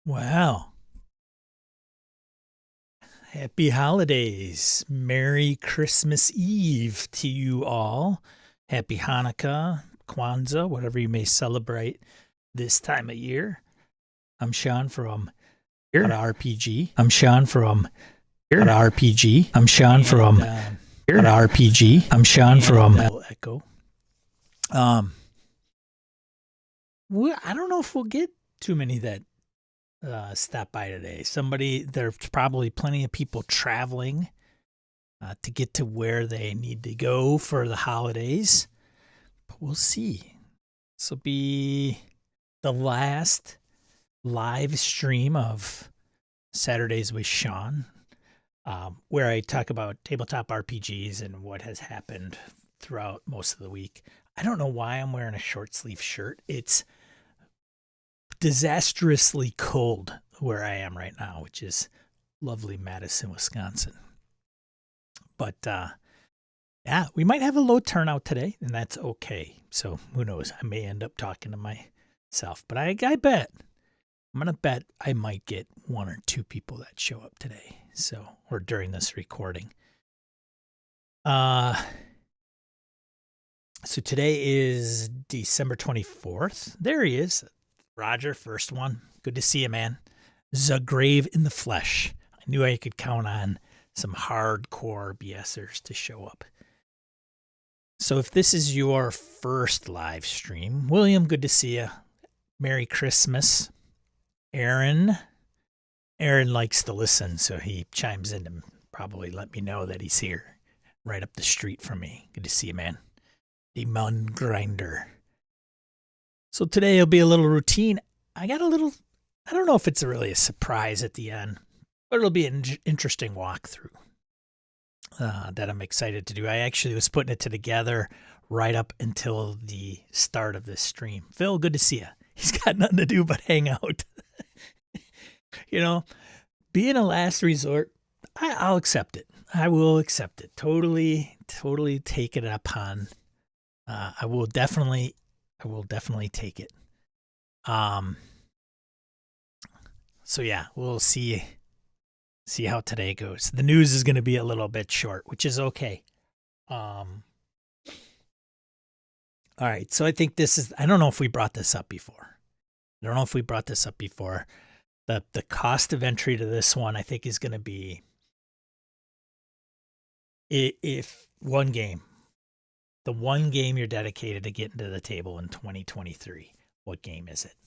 Wow. Happy holidays. Merry Christmas Eve to you all. Happy Hanukkah, Kwanzaa, whatever you may celebrate this time of year. I'm Sean from RPG. I'm Sean from RPG. I'm Sean from RPG. I'm Sean from Echo. I don't know if we'll get too many that stop by today. There's probably plenty of people traveling to get to where they need to go for the holidays. But we'll see. This will be the last live stream of Saturdays with Sean, where I talk about tabletop RPGs and what has happened throughout most of the week. I don't know why I'm wearing a short sleeve shirt. It's disastrously cold where I am right now, which is lovely Madison, Wisconsin. But yeah, we might have a low turnout today, and that's okay. So who knows? I may end up talking to myself, but I bet I'm gonna bet I might get one or two people that show up today. So or during this recording. So today is December 24th. There he is. Roger, first one. Good to see you, man. The Grave in the Flesh. I knew I could count on some hardcore BSers to show up. So if this is your first live stream, William, good to see you. Merry Christmas. Aaron likes to listen, so he chimes in to probably let me know that he's here right up the street from me. Good to see you, man. The Mun Grinder. So today will be a little routine. I don't know if it's really a surprise at the end, but it'll be an interesting walkthrough that I'm excited to do. I actually was putting it together right up until the start of this stream. Phil, good to see you. He's got nothing to do but hang out. You know, being a last resort, I'll accept it. I will accept it. Totally take it upon. I will definitely take it. So yeah, we'll see how today goes. The news is going to be a little bit short, which is okay. All right, so I think I don't know if we brought this up before. The cost of entry to this one, I think, is going to be if one game. The one game you're dedicated to getting to the table in 2023. What game is it?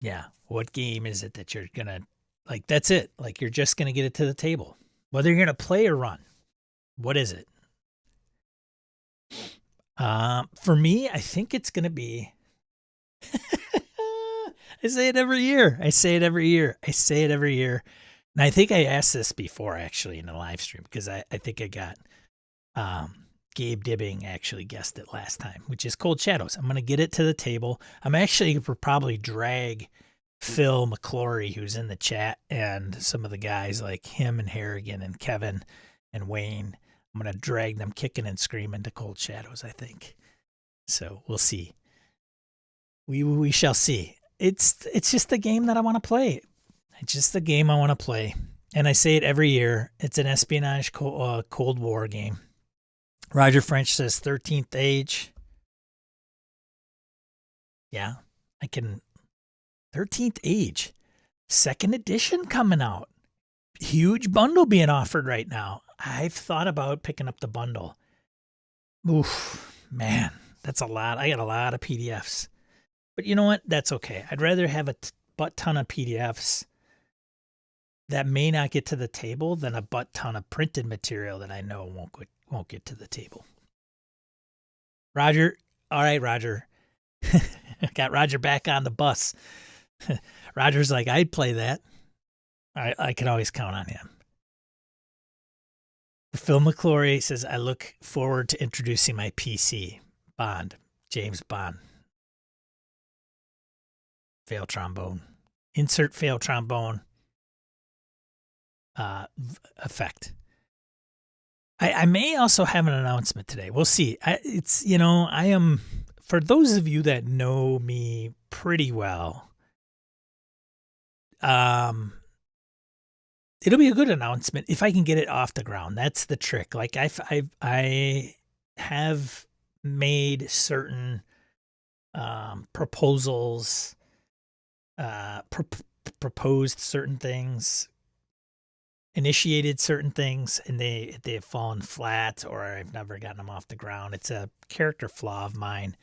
Yeah. What game is it that you're going to, like, that's it. Like, you're just going to get it to the table. Whether you're going to play or run. What is it? For me, I think it's going to be, I say it every year. And I think I asked this before, actually, in a live stream, because I think I got Gabe Dibbing actually guessed it last time, which is Cold Shadows. I'm going to get it to the table. I'm actually going to probably drag Phil McClory, who's in the chat, and some of the guys like him and Harrigan and Kevin and Wayne. I'm going to drag them kicking and screaming to Cold Shadows, I think. So we'll see. We shall see. It's just a game that I want to play. It's just the game I want to play. And I say it every year. It's an espionage Cold War game. Roger French says 13th Age. Yeah, I can. 13th Age. Second edition coming out. Huge bundle being offered right now. I've thought about picking up the bundle. Oof, man, that's a lot. I got a lot of PDFs. But you know what? That's okay. I'd rather have a butt ton of PDFs that may not get to the table than a butt ton of printed material that I know won't get to the table. Roger. All right, Roger. Got Roger back on the bus. Roger's like, I'd play that. I can always count on him. Phil McClory says, I look forward to introducing my PC. Bond. James Bond. Fail trombone. Insert fail trombone. Effect. I may also have an announcement today. We'll see. I am for those of you that know me pretty well, it'll be a good announcement if I can get it off the ground. That's the trick. Like I have made certain proposals, proposed certain things, initiated certain things, and they have fallen flat, or I've never gotten them off the ground. It's a character flaw of mine.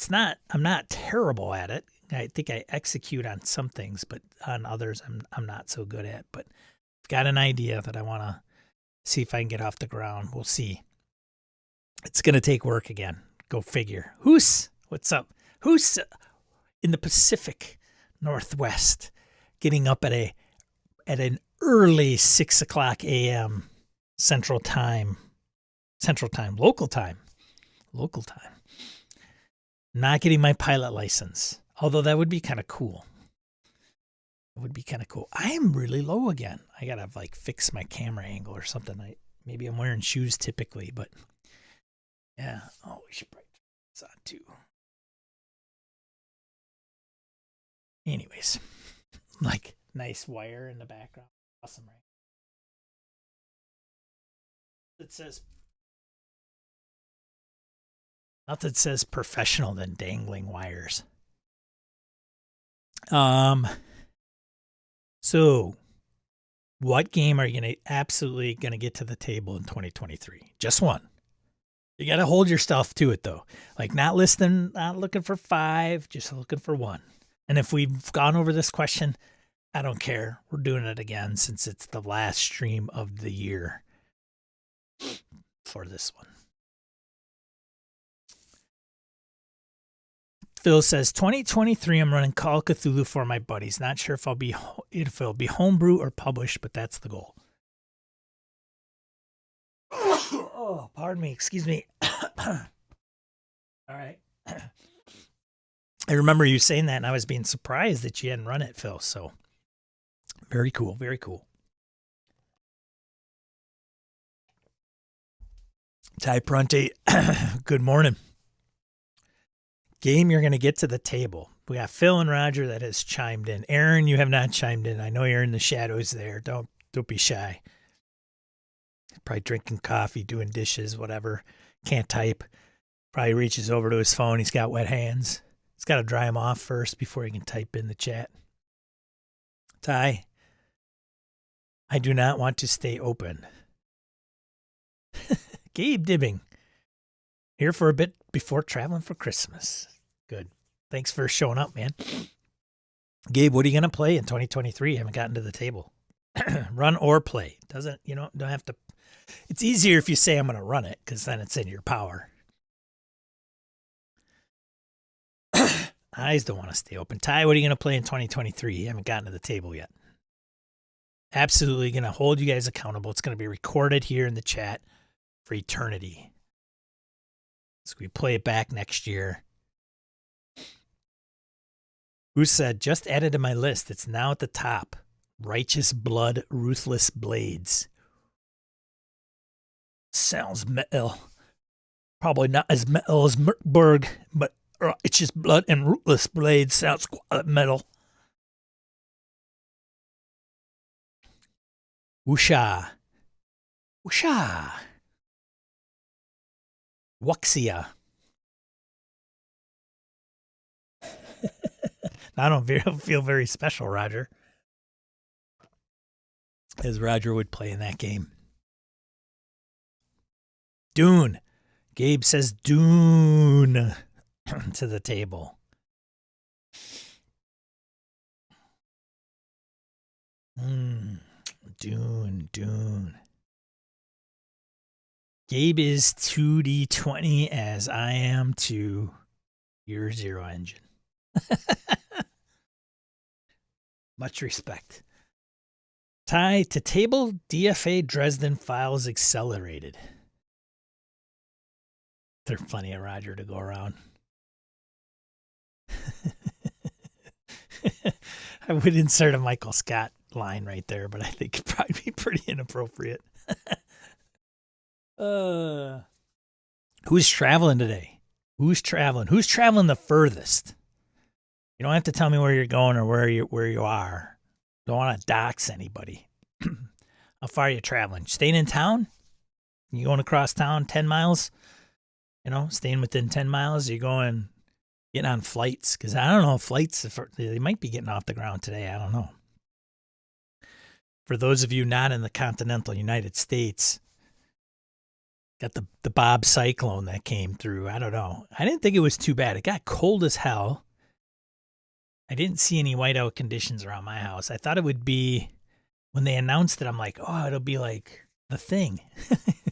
I'm not terrible at it. I think I execute on some things, but on others I'm not so good at. But I've got an idea that I want to see if I can get off the ground. We'll see. It's going to take work again. Go figure. What's up? Who's in the Pacific Northwest getting up at an early 6 o'clock a.m. Central time, local time. Not getting my pilot license, although that would be kind of cool. I am really low again. I gotta fix my camera angle or something. Maybe I'm wearing shoes typically, but yeah. Oh, we should probably turn this on too. Anyways, nice wire in the background. Awesome, right? It says nothing says professional than dangling wires. So what game are you absolutely gonna get to the table in 2023? Just one. You gotta hold yourself to it though. Not looking for 5, just looking for 1. And if we've gone over this question, I don't care. We're doing it again since it's the last stream of the year for this one. Phil says 2023. I'm running Call of Cthulhu for my buddies. Not sure if it'll be homebrew or published, but that's the goal. Oh, pardon me. Excuse me. All right. I remember you saying that, and I was being surprised that you hadn't run it, Phil. So very cool. Very cool. Ty Prunty, good morning. Game you're going to get to the table. We got Phil and Roger that has chimed in. Aaron, you have not chimed in. I know you're in the shadows there. Don't be shy. Probably drinking coffee, doing dishes, whatever. Can't type. Probably reaches over to his phone. He's got wet hands. He's got to dry them off first before he can type in the chat. Ty, I do not want to stay open. Gabe Dibbing. Here for a bit before traveling for Christmas. Good. Thanks for showing up, man. Gabe, what are you going to play in 2023? I haven't gotten to the table. Run or play. Don't have to. It's easier if you say I'm going to run it because then it's in your power. Eyes don't want to stay open. Ty, what are you going to play in 2023? You haven't gotten to the table yet. Absolutely going to hold you guys accountable. It's going to be recorded here in the chat for eternity. So we play it back next year. Who said, just added to my list. It's now at the top. Righteous Blood, Ruthless Blades. Sounds metal. Probably not as metal as Merkborg, but Righteous Blood and Ruthless Blades sounds quite metal. Wusha. Wuxia. I don't feel very special, Roger. As Roger would play in that game. Dune. Gabe says Dune to the table. Dune. Gabe is 2D20 as I am to Year Zero Engine. Much respect. Tie to table DFA Dresden files accelerated. They're plenty of Roger to go around. I would insert a Michael Scott line right there, but I think it'd probably be pretty inappropriate. Who's traveling today? Who's traveling? Who's traveling the furthest? You don't have to tell me where you're going or where you are. Don't want to dox anybody. How far are you traveling? Staying in town? You going across town 10 miles? You know, staying within 10 miles? You're getting on flights? Because I don't know, flights, they might be getting off the ground today. I don't know. For those of you not in the continental United States, got the Bob cyclone that came through. I don't know. I didn't think it was too bad. It got cold as hell. I didn't see any whiteout conditions around my house. I thought it would be, when they announced it, I'm like, oh, it'll be like The Thing.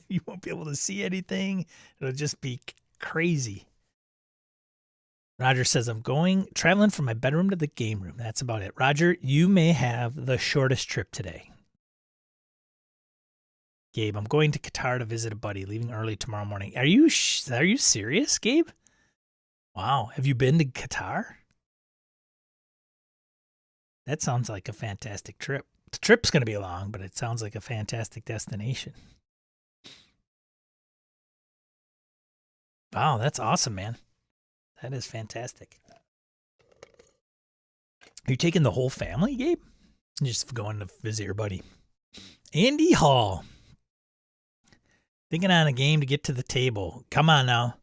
You won't be able to see anything. It'll just be crazy. Roger says, I'm traveling from my bedroom to the game room. That's about it. Roger, you may have the shortest trip today. Gabe, I'm going to Qatar to visit a buddy, leaving early tomorrow morning. Are you serious, Gabe? Wow. Have you been to Qatar? That sounds like a fantastic trip. The trip's going to be long, but it sounds like a fantastic destination. Wow, that's awesome, man. That is fantastic. Are you taking the whole family, Gabe? Just going to visit your buddy. Andy Hall. Thinking on a game to get to the table. Come on now.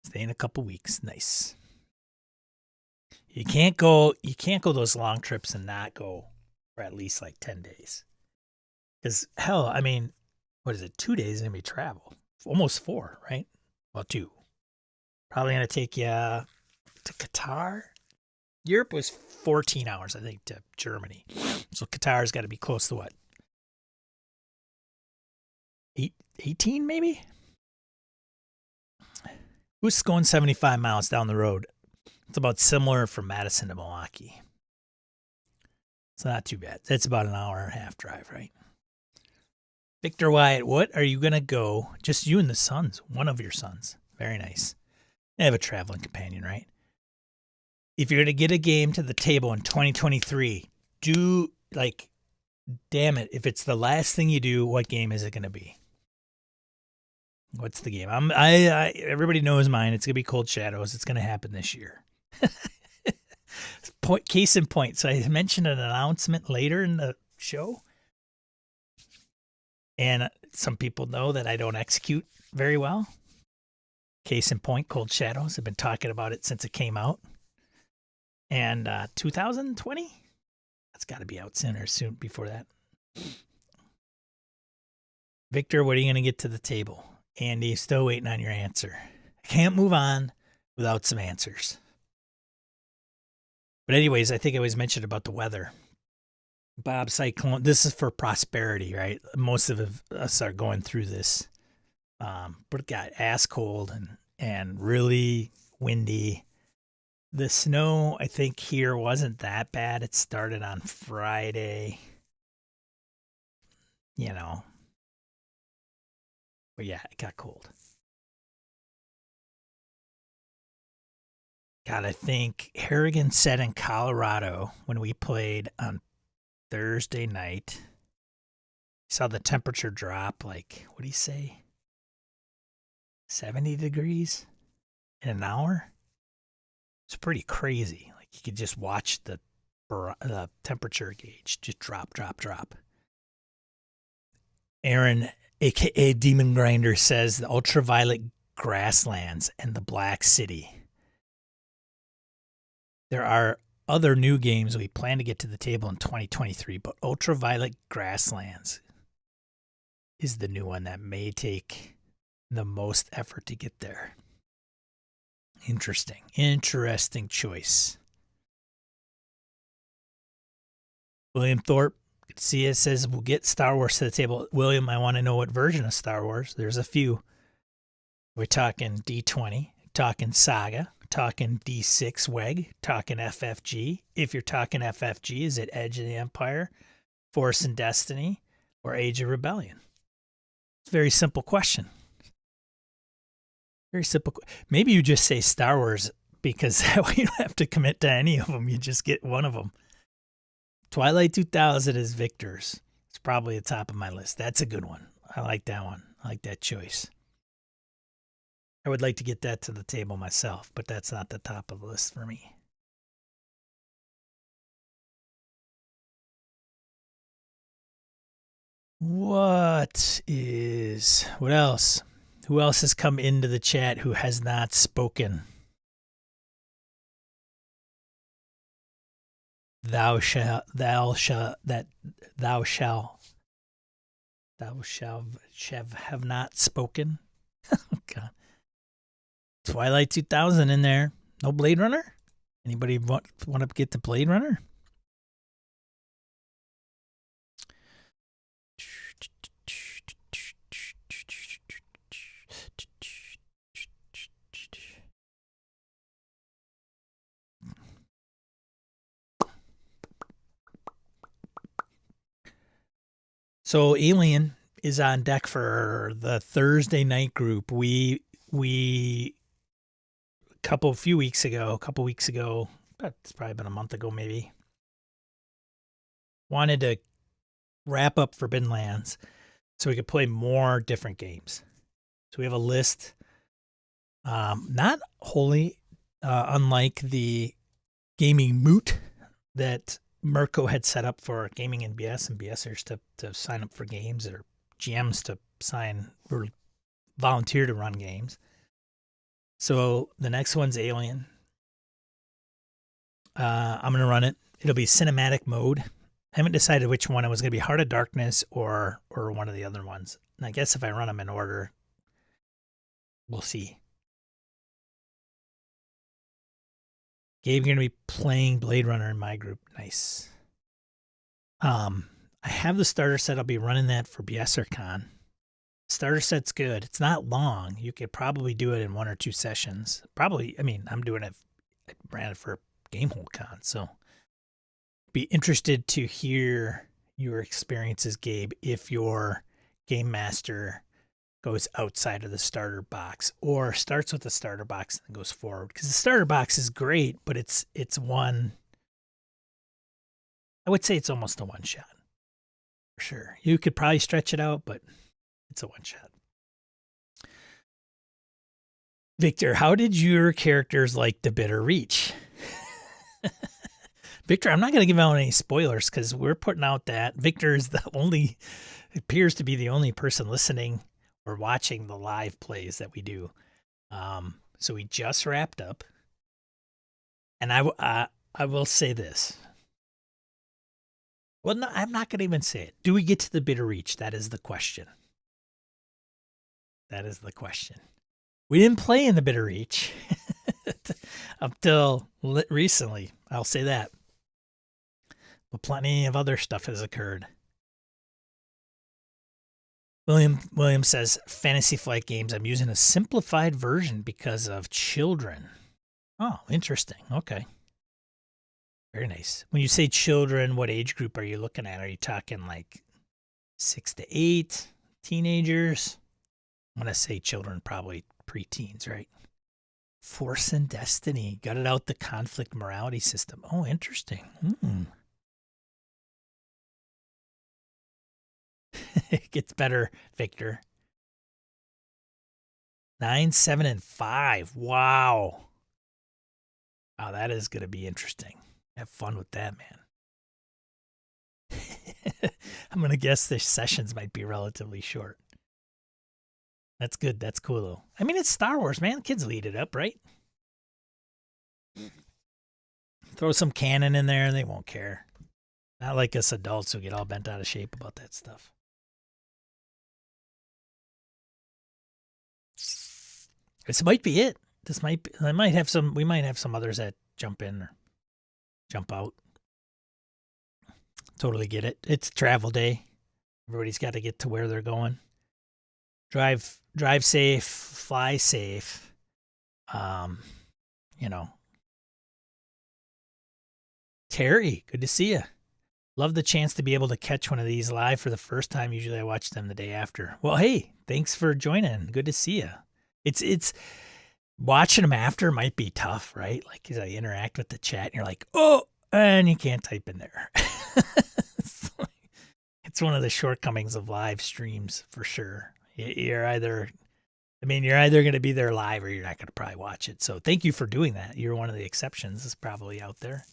Stay in a couple weeks. Nice. You can't go those long trips and not go for at least like 10 days. Because hell, I mean, what is it? 2 days is going to be travel. Almost 4, right? Well, 2. Probably going to take you to Qatar. Europe was 14 hours, I think, to Germany. So Qatar's got to be close to what? 18 maybe? Who's going 75 miles down the road? It's about similar from Madison to Milwaukee. It's not too bad. It's about an hour and a half drive, right? Victor Wyatt, what are you going to go? Just you and the sons. One of your sons. Very nice. I have a traveling companion, right? If you're going to get a game to the table in 2023, damn it, if it's the last thing you do, what game is it going to be? What's the game? Everybody knows mine. It's going to be Cold Shadows. It's going to happen this year. Case in point. So I mentioned an announcement later in the show. And some people know that I don't execute very well. Case in point, Cold Shadows. I've been talking about it since it came out. And 2020? That's got to be out soon before that. Victor, what are you going to get to the table? Andy, still waiting on your answer. I can't move on without some answers. But anyways, I think I always mentioned about the weather. Bob cyclone, this is for prosperity, right? Most of us are going through this. But it got ass cold and really windy. The snow, I think, here wasn't that bad. It started on Friday. You know. But yeah, it got cold. God, I think Harrigan said in Colorado when we played on Thursday night, he saw the temperature drop like, what did he say? 70 degrees in an hour? It's pretty crazy. Like you could just watch the temperature gauge just drop. Aaron, a.k.a. Demon Grinder, says the ultraviolet grasslands and the Black City. There are other new games we plan to get to the table in 2023, but ultraviolet grasslands is the new one that may take the most effort to get there. Interesting choice. William Thorpe, good to see it, says we'll get Star Wars to the table. William, I want to know what version of Star Wars. There's a few. We're talking D20, talking Saga, talking D6 WEG, talking FFG. If you're talking FFG, is it Edge of the Empire, Force and Destiny, or Age of Rebellion? It's a very simple question. Very simple. Maybe you just say Star Wars because that way you don't have to commit to any of them. You just get one of them. Twilight 2000 is Victor's. It's probably the top of my list. That's a good one. I like that one. I like that choice. I would like to get that to the table myself, but that's not the top of the list for me. What else? Who else has come into the chat who has not spoken? Thou shalt have not spoken. God. Twilight 2000 in there. No Blade Runner? Anybody want to get to Blade Runner? So Alien is on deck for the Thursday night group. We a couple weeks ago, it's probably been a month ago maybe, wanted to wrap up Forbidden Lands so we could play more different games. So we have a list, not wholly unlike the gaming moot that Mirko had set up for gaming and BS and BSers to sign up for games, or GMs to sign or volunteer to run games. So the next one's Alien. I'm going to run it. It'll be cinematic mode. I haven't decided which one. It was going to be Heart of Darkness or one of the other ones. And I guess if I run them in order, we'll see. Gabe, you're going to be playing Blade Runner in my group. Nice. I have the starter set. I'll be running that for BSerCon. Starter set's good. It's not long. You could probably do it in 1 or 2 sessions. Probably, I mean, I'm doing it. I ran it for GameholdCon, so be interested to hear your experiences, Gabe, if your game master goes outside of the starter box or starts with the starter box and goes forward. Because the starter box is great, but it's one. I would say it's almost a one shot. For sure. You could probably stretch it out, but it's a one shot. Victor, how did your characters like the Bitter Reach? Victor, I'm not going to give out any spoilers because we're putting out that Victor is appears to be the only person listening or watching the live plays that we do. So we just wrapped up. And I will say this. Well, no, I'm not going to even say it. Do we get to the Bitter Reach? That is the question. That is the question. We didn't play in the Bitter Reach up till recently. I'll say that. But plenty of other stuff has occurred. William says, Fantasy Flight Games, I'm using a simplified version because of children. Oh, interesting. Okay. Very nice. When you say children, what age group are you looking at? Are you talking like 6 to 8, teenagers? I'm going to say children, probably preteens, right? Force and Destiny. Gutted out the conflict morality system. Oh, interesting. It gets better, Victor. 9, 7, and 5. Wow. Wow, that is going to be interesting. Have fun with that, man. I'm going to guess the sessions might be relatively short. That's good. That's cool, though. I mean, it's Star Wars, man. Kids will eat it up, right? Throw some canon in there and they won't care. Not like us adults who get all bent out of shape about that stuff. This might be it. We might have some others that jump in or jump out. Totally get it. It's travel day. Everybody's got to get to where they're going. Drive safe, fly safe. Terry, good to see you. Love the chance to be able to catch one of these live for the first time. Usually I watch them the day after. Well, hey, thanks for joining. Good to see you. It's watching them after might be tough, right? Like as I interact with the chat and you're like, oh, and you can't type in there. It's one of the shortcomings of live streams for sure. You're either I mean, you're either going to be there live or you're not going to probably watch it. So thank you for doing that. You're one of the exceptions. It's probably out there.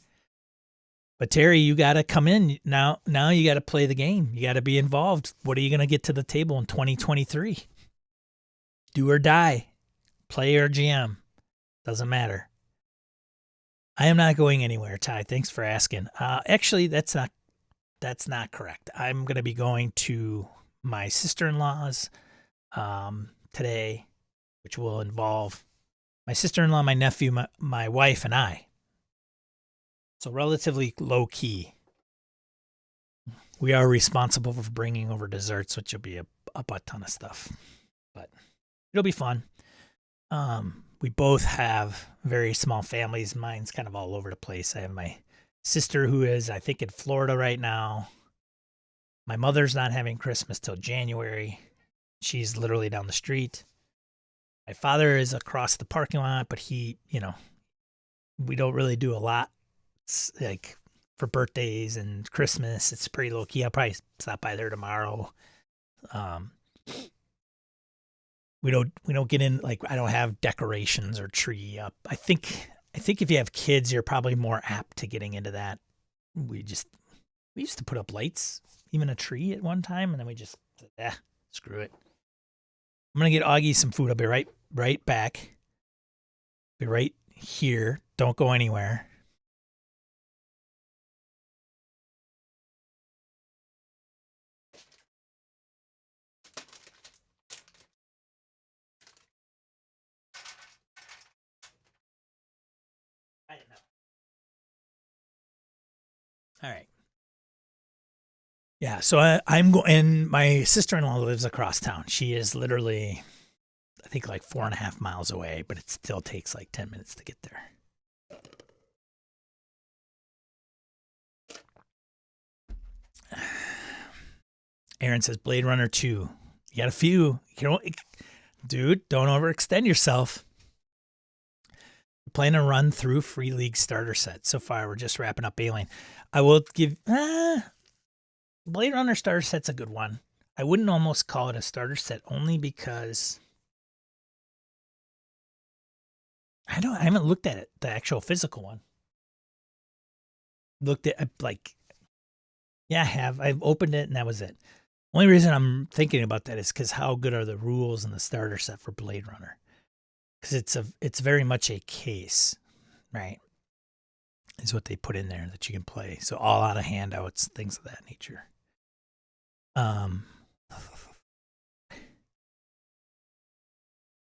But Terry, you got to come in now. Now you got to play the game. You got to be involved. What are you going to get to the table in 2023? Do or die. Play or GM. Doesn't matter. I am not going anywhere, Ty. Thanks for asking. Actually, that's not correct. I'm going to be going to my sister-in-law's today, which will involve my sister-in-law, my nephew, my wife, and I. So relatively low-key. We are responsible for bringing over desserts, which will be a butt ton of stuff. But it'll be fun. We both have very small families. Mine's kind of all over the place. I have my sister who is, I think, in Florida right now. My mother's not having Christmas till January. She's literally down the street. My father is across the parking lot, but he, we don't really do a lot. It's like for birthdays and Christmas, it's pretty low key. I'll probably stop by there tomorrow. We don't get in, like, I don't have decorations or tree up. I think if you have kids, you're probably more apt to getting into that. We used to put up lights, even a tree at one time, and then we just said, screw it. I'm gonna get Augie some food. I'll be right back. Be right here. Don't go anywhere. All right. Yeah, so I'm going, and my sister-in-law lives across town. She is literally, I think, like 4.5 miles away, but it still takes like 10 minutes to get there. Aaron says Blade Runner 2. You got a few. Dude, don't overextend yourself. We're playing a run through Free League starter set. So far, we're just wrapping up Alien. I will give Blade Runner starter set's a good one. I wouldn't almost call it a starter set only because I haven't looked at it, the actual physical one. Looked at yeah, I have. I've opened it and that was it. Only reason I'm thinking about that is because how good are the rules in the starter set for Blade Runner? Because it's very much a case, right? Is what they put in there that you can play. So all out of handouts, things of that nature.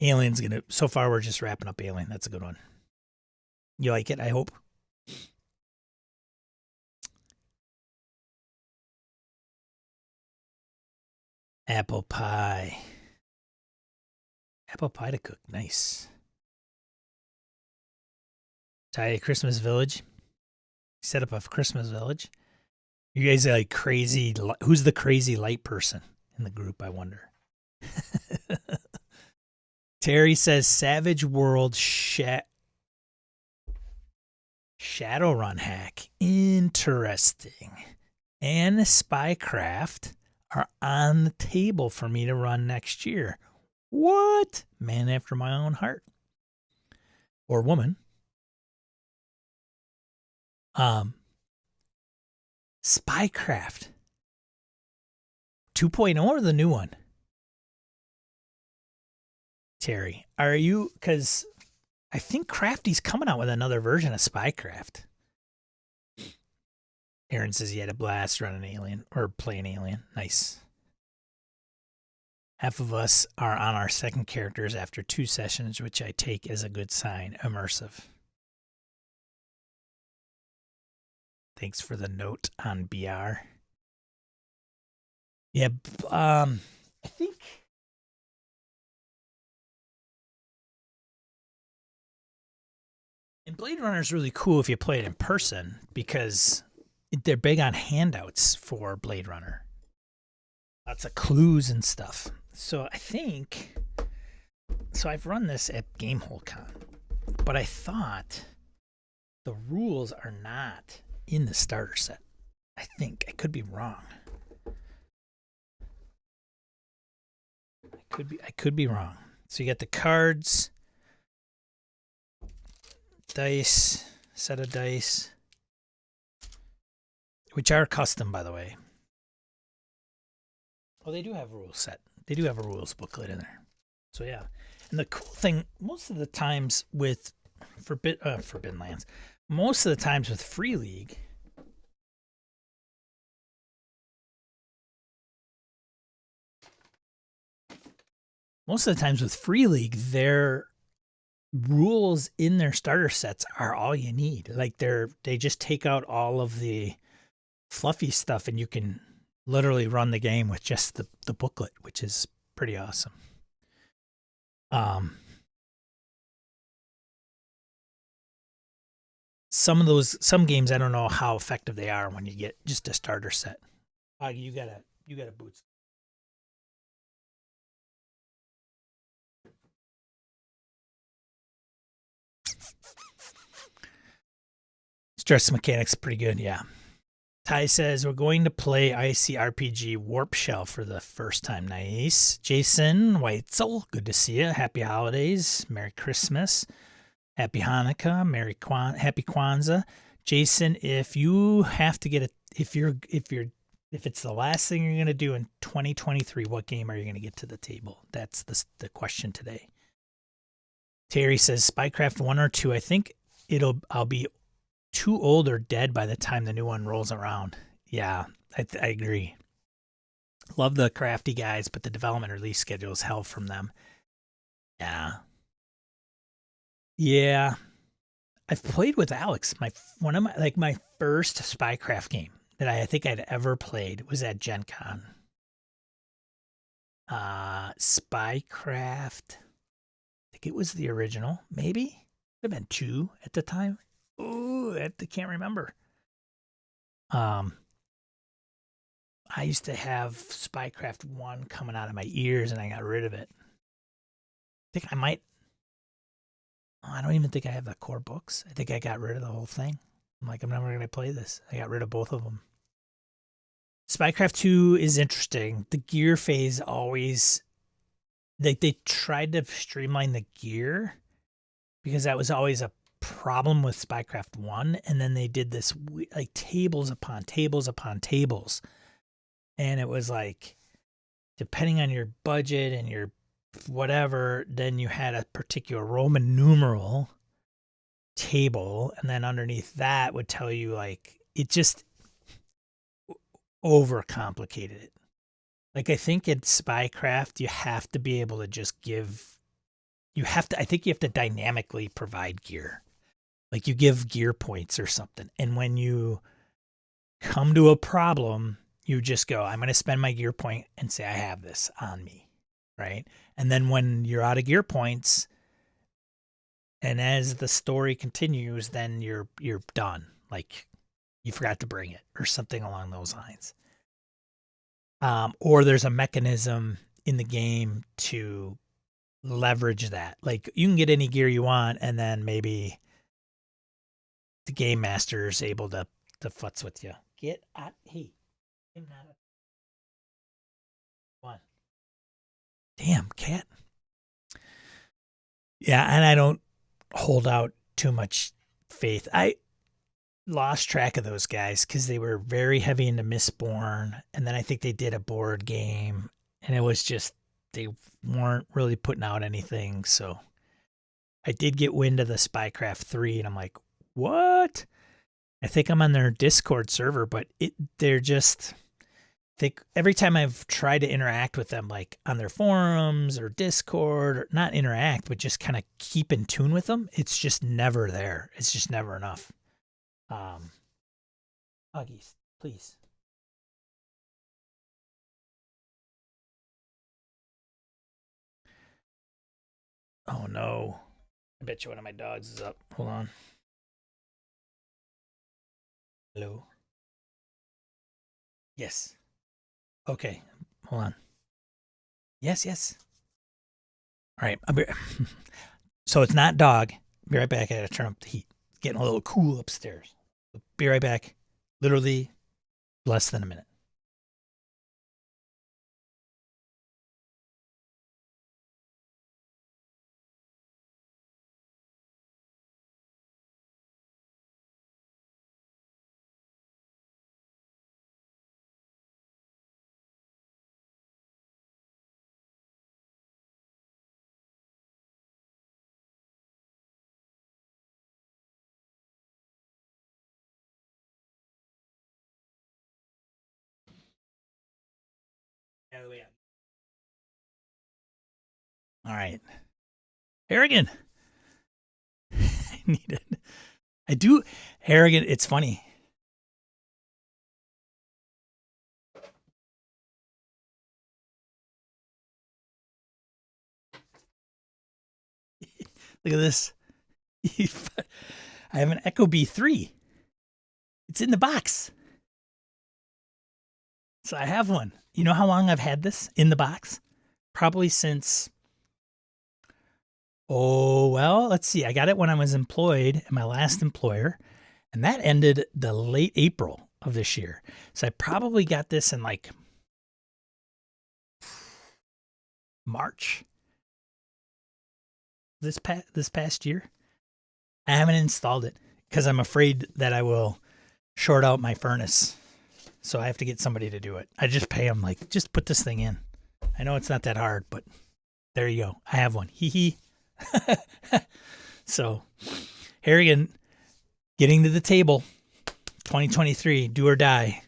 Alien's gonna. So far, we're just wrapping up Alien. That's a good one. You like it? I hope. Apple pie. Apple pie to cook. Nice. Tie Christmas Village. Set up a Christmas Village. You guys are like crazy. Who's the crazy light person in the group? I wonder. Terry says Savage World Shadowrun hack. Interesting. And Spycraft are on the table for me to run next year. What? Man after my own heart. Or woman. Spycraft 2.0 or the new one? Terry, are you, because I think Crafty's coming out with another version of Spycraft. Aaron says he had a blast running Alien or playing Alien. Nice. Half of us are on our second characters after 2 sessions, which I take as a good sign. Immersive. Thanks for the note on BR. Yeah, I think and Blade Runner is really cool if you play it in person because they're big on handouts for Blade Runner. Lots of clues and stuff. So I think, so I've run this at GameholeCon, but I thought the rules are not in the starter set. I think. I could be wrong. I could be wrong. So you get the cards, dice, set of dice, which are custom, by the way. Oh, they do have a rules set. They do have a rules booklet in there. So yeah, and the cool thing, most of the times with Forbidden Lands, most of the times with Free League, their rules in their starter sets are all you need. Like they just take out all of the fluffy stuff, and you can literally run the game with just the booklet, which is pretty awesome. Some games, I don't know how effective they are when you get just a starter set. You gotta boots. Stress mechanics pretty good, yeah. Ty says we're going to play ICRPG Warp Shell for the first time. Nice. Jason Weitzel, good to see you. Happy holidays. Merry Christmas. Happy Hanukkah. Happy Kwanzaa. Jason, if you have to get it, if it's the last thing you're gonna do in 2023, what game are you gonna get to the table? That's the question today. Terry says Spycraft 1 or 2. I think I'll be too old or dead by the time the new one rolls around. Yeah, I agree. Love the crafty guys, but the development release schedule is hell from them. Yeah. Yeah. I've played with Alex. My first Spycraft game that I think I'd ever played was at Gen Con. Spycraft. I think it was the original, maybe. Could have been 2 at the time. Ooh, I can't remember. I used to have Spycraft 1 coming out of my ears, and I got rid of it. I think I might. I don't even think I have the core books. I think I got rid of the whole thing. I'm like, I'm never going to play this. I got rid of both of them. Spycraft 2 is interesting. The gear phase always, they tried to streamline the gear because that was always a problem with Spycraft 1, and then they did this like tables upon tables upon tables, and it was like depending on your budget and your whatever, then you had a particular Roman numeral table, and then underneath that would tell you, like, it just overcomplicated it. Like, I think in Spycraft you have to be able to just I think you have to dynamically provide gear. Like, you give gear points or something. And when you come to a problem, you just go, I'm going to spend my gear point and say I have this on me, right? And then when you're out of gear points, and as the story continues, then you're done. Like, you forgot to bring it or something along those lines. Or there's a mechanism in the game to leverage that. Like, you can get any gear you want, and then maybe the game master is able to futz with you. Get out. Hey. Come on. Damn, cat. Yeah, and I don't hold out too much faith. I lost track of those guys because they were very heavy into Mistborn, and then I think they did a board game, and it was just they weren't really putting out anything. So I did get wind of the Spycraft 3, and I'm like, what? I think I'm on their Discord server, but they're just every time I've tried to interact with them, like on their forums or Discord, or not interact, but just kind of keep in tune with them, it's just never there. It's just never enough. Huggies, please. Oh no. I bet you one of my dogs is up. Hold on. Hello. Yes. Okay. Hold on. Yes, yes. All right. So it's not dog. Be right back. I gotta turn up the heat. It's getting a little cool upstairs. Be right back. Literally less than a minute. All right. Harrigan. I need it. I do. Harrigan, it's funny. Look at this. I have an Echo B3. It's in the box. So I have one. You know how long I've had this in the box? Probably since, let's see. I got it when I was employed at my last employer, and that ended the late April of this year. So I probably got this in like March this past year. I haven't installed it because I'm afraid that I will short out my furnace. So I have to get somebody to do it. I just pay them like, just put this thing in. I know it's not that hard, but there you go. I have one. Hee hee. So, Harrigan, getting to the table, 2023, do or die.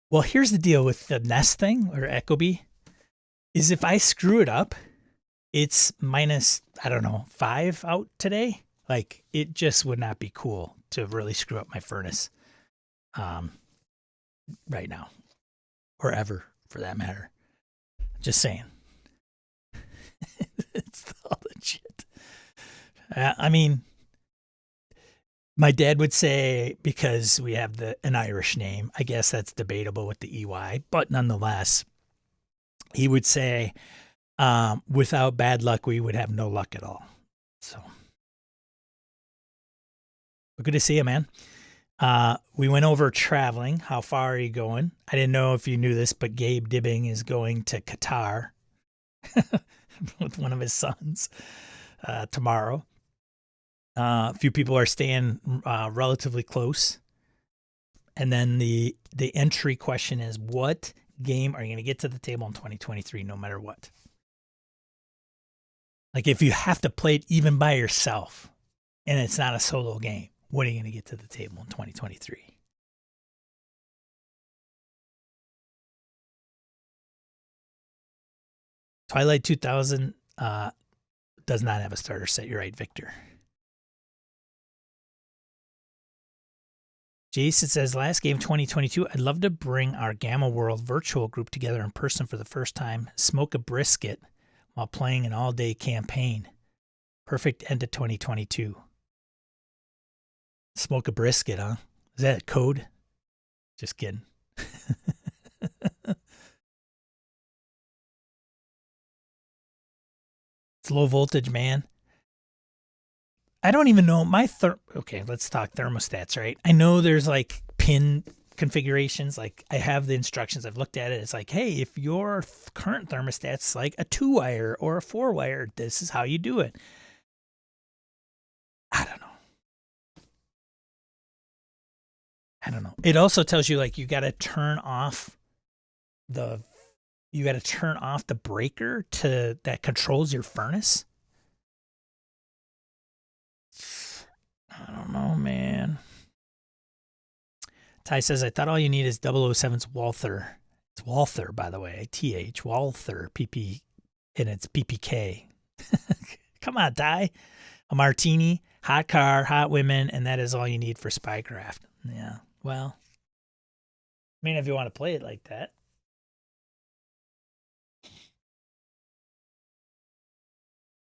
Well, here's the deal with the Nest thing, or Ecobee, is if I screw it up, it's minus, I don't know, 5 out today. Like, it just would not be cool to really screw up my furnace right now, or ever, for that matter. Just saying. It's all legit. I mean, my dad would say, because we have an Irish name, I guess that's debatable with the EY, but nonetheless, he would say, without bad luck, we would have no luck at all. So, but good to see you, man. We went over traveling. How far are you going? I didn't know if you knew this, but Gabe Dibbing is going to Qatar with one of his sons tomorrow. A few people are staying relatively close. And then the entry question is, what game are you going to get to the table in 2023 no matter what? Like, if you have to play it even by yourself and it's not a solo game, what are you going to get to the table in 2023? Twilight 2000 does not have a starter set. You're right, Victor. Jason says, last game 2022, I'd love to bring our Gamma World virtual group together in person for the first time, smoke a brisket while playing an all-day campaign. Perfect end to 2022. Smoke a brisket, huh? Is that a code? Just kidding. It's low voltage, man. I don't even know okay, let's talk thermostats, right? I know there's like pin configurations. Like, I have the instructions. I've looked at it. It's like, hey, if your current thermostat's like a 2-wire or a 4-wire, this is how you do it. I don't know. It also tells you, like, you got to turn off the breaker that controls your furnace. I don't know, man. Ty says, I thought all you need is 007's Walther. It's Walther, by the way. TH, Walther, PP, and it's PPK. Come on, Ty. A martini, hot car, hot women, and that is all you need for Spycraft. Yeah, well, I mean, if you want to play it like that.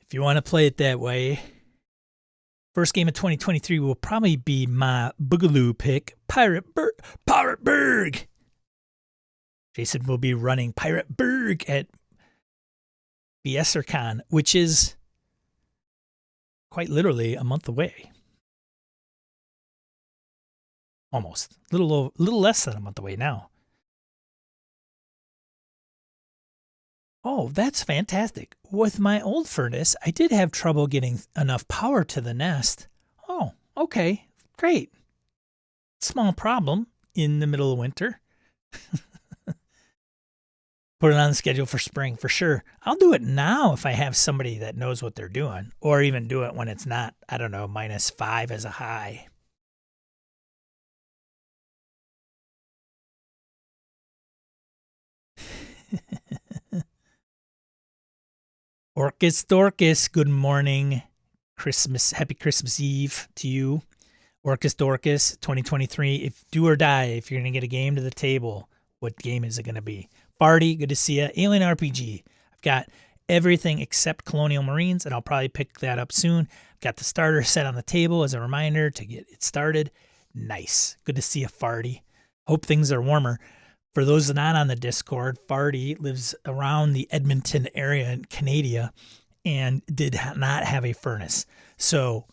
If you want to play it that way. First game of 2023 will probably be my Boogaloo pick, Pirate Berg. Jason will be running Pirate Berg at BSRCon, which is quite literally a month away. Almost. A little less than a month away now. Oh, that's fantastic. With my old furnace, I did have trouble getting enough power to the Nest. Oh, okay. Great. Small problem in the middle of winter. Put it on the schedule for spring for sure. I'll do it now if I have somebody that knows what they're doing, or even do it when it's not, I don't know, -5 as a high. Orcus Dorcas, good morning. Happy Christmas Eve to you. Orcus Dorcas 2023. If do or die, if you're going to get a game to the table, what game is it going to be? Farty, good to see you. Alien RPG. I've got everything except Colonial Marines, and I'll probably pick that up soon. I've got the starter set on the table as a reminder to get it started. Nice. Good to see you, Farty. Hope things are warmer. For those not on the Discord, Farty lives around the Edmonton area in Canada and did not have a furnace. So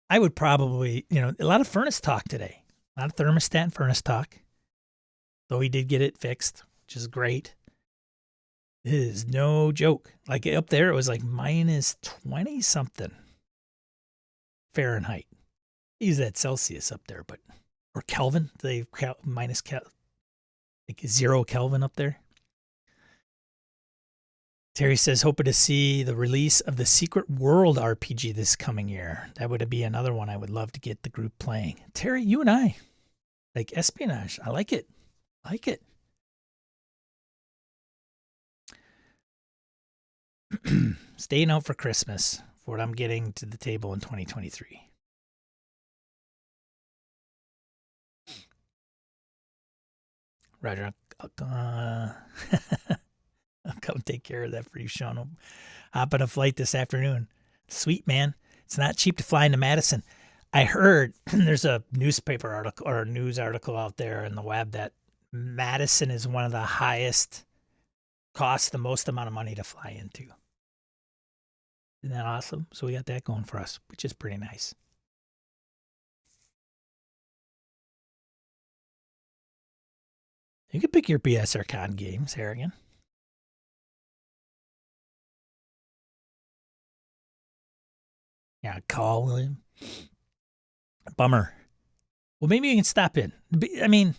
I would probably, a lot of furnace talk today. A lot of thermostat and furnace talk. Though he did get it fixed, which is great. It is no joke. Like up there, it was like minus 20 something Fahrenheit. Use that Celsius up there, or Kelvin. They minus like 0 Kelvin up there. Terry says, hoping to see the release of the Secret World RPG this coming year. That would be another one I would love to get the group playing. Terry, you and I, like espionage. I like it. Staying out for Christmas for what I'm getting to the table in 2023. Roger, I'll come take care of that for you, Sean. I'll hop on a flight this afternoon. Sweet, man. It's not cheap to fly into Madison. I heard there's a newspaper article or a news article out there in the web that Madison is one of the highest, costs the most amount of money to fly into. Isn't that awesome? So we got that going for us, which is pretty nice. You can pick your BSR Con games, Harrigan. Yeah, call William. Bummer. Well, maybe you can stop in. I mean,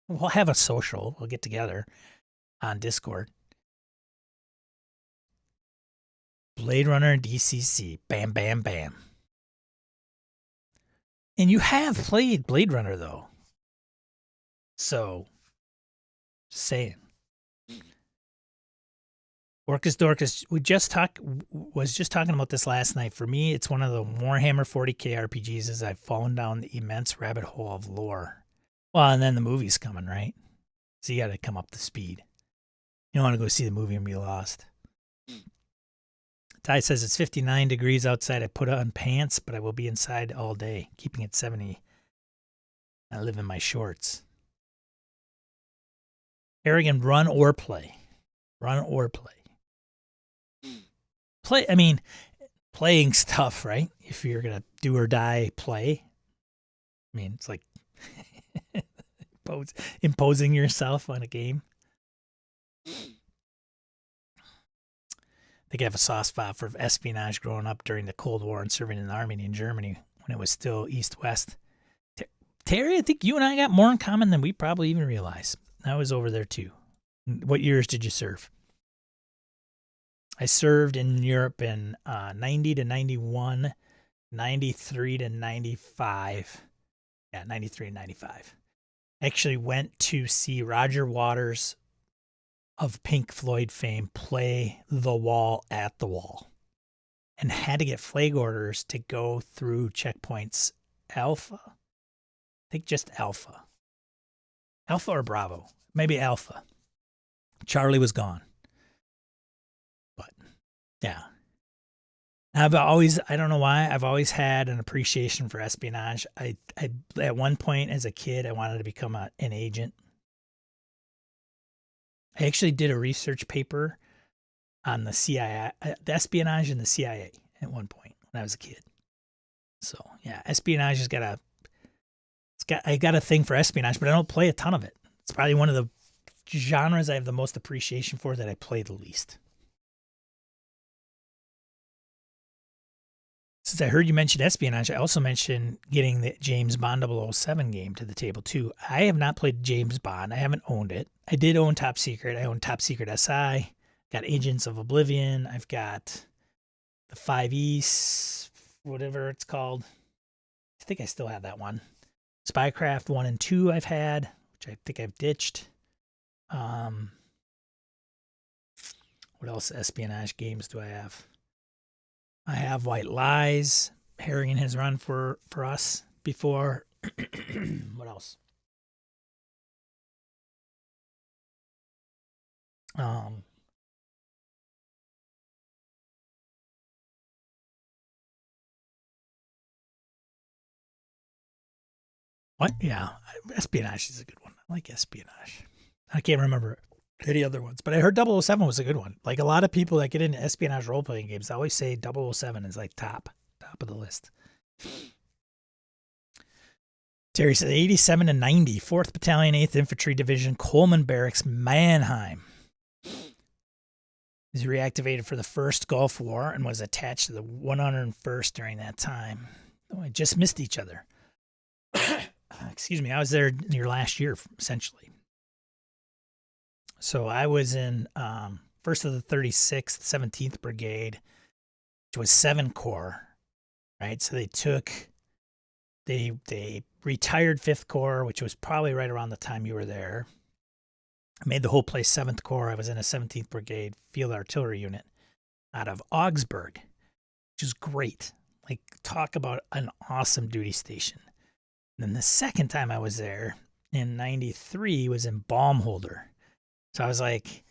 we'll have a social. We'll get together on Discord. Blade Runner and DCC. Bam, bam, bam. And you have played Blade Runner, though. So, just saying. Orcus Dorcas, was just talking about this last night. For me, it's one of the Warhammer 40k RPGs as I've fallen down the immense rabbit hole of lore. Well, and then the movie's coming, right? So you got to come up to speed. You don't want to go see the movie and be lost. Ty says it's 59 degrees outside. I put on pants, but I will be inside all day, keeping it 70. I live in my shorts. Arrogant, run or play. Run or play. I mean, playing stuff, right? If you're going to do or die, play. I mean, it's like imposing yourself on a game. I think I have a soft spot for espionage growing up during the Cold War and serving in the Army in Germany when it was still East-West. Terry, I think you and I got more in common than we probably even realize. I was over there too. What years did you serve? I served in Europe in 90 to 91, 93 to 95. Yeah, 93 and 95. I actually went to see Roger Waters of Pink Floyd fame play The Wall at the Wall and had to get flag orders to go through checkpoints Alpha. I think just Alpha. Alpha or Bravo. Maybe Alpha. Charlie was gone. But, yeah. I don't know why, I've always had an appreciation for espionage. I at one point as a kid, I wanted to become an agent. I actually did a research paper on the CIA, the espionage in the CIA at one point when I was a kid. So, yeah, espionage I got a thing for espionage, but I don't play a ton of it. It's probably one of the genres I have the most appreciation for that I play the least. Since I heard you mention espionage, I also mentioned getting the James Bond 007 game to the table too. I have not played James Bond. I haven't owned it. I did own Top Secret. I own Top Secret SI. Got Agents of Oblivion. I've got the 5E, whatever it's called. I think I still have that one. Spycraft 1 and 2 I've had, which I think I've ditched. What else espionage games do I have? I have White Lies. Harrigan has run for us before. What else? What? Yeah, espionage is a good one. I like espionage. I can't remember any other ones, but I heard 007 was a good one. Like a lot of people that get into espionage role playing games, I always say 007 is like top of the list. Terry says 87 to 90, 4th Battalion, 8th Infantry Division, Coleman Barracks, Mannheim. He was reactivated for the First Gulf War and was attached to the 101st during that time. Oh, I just missed each other. Excuse me, I was there near last year, essentially. So I was in 1st of the 36th, 17th Brigade, which was 7 Corps, right? So they retired 5th Corps, which was probably right around the time you were there. I made the whole place 7th Corps. I was in a 17th Brigade Field Artillery Unit out of Augsburg, which is great. Like, talk about an awesome duty station. And then the second time I was there in 93 was in Baumholder. So I was like,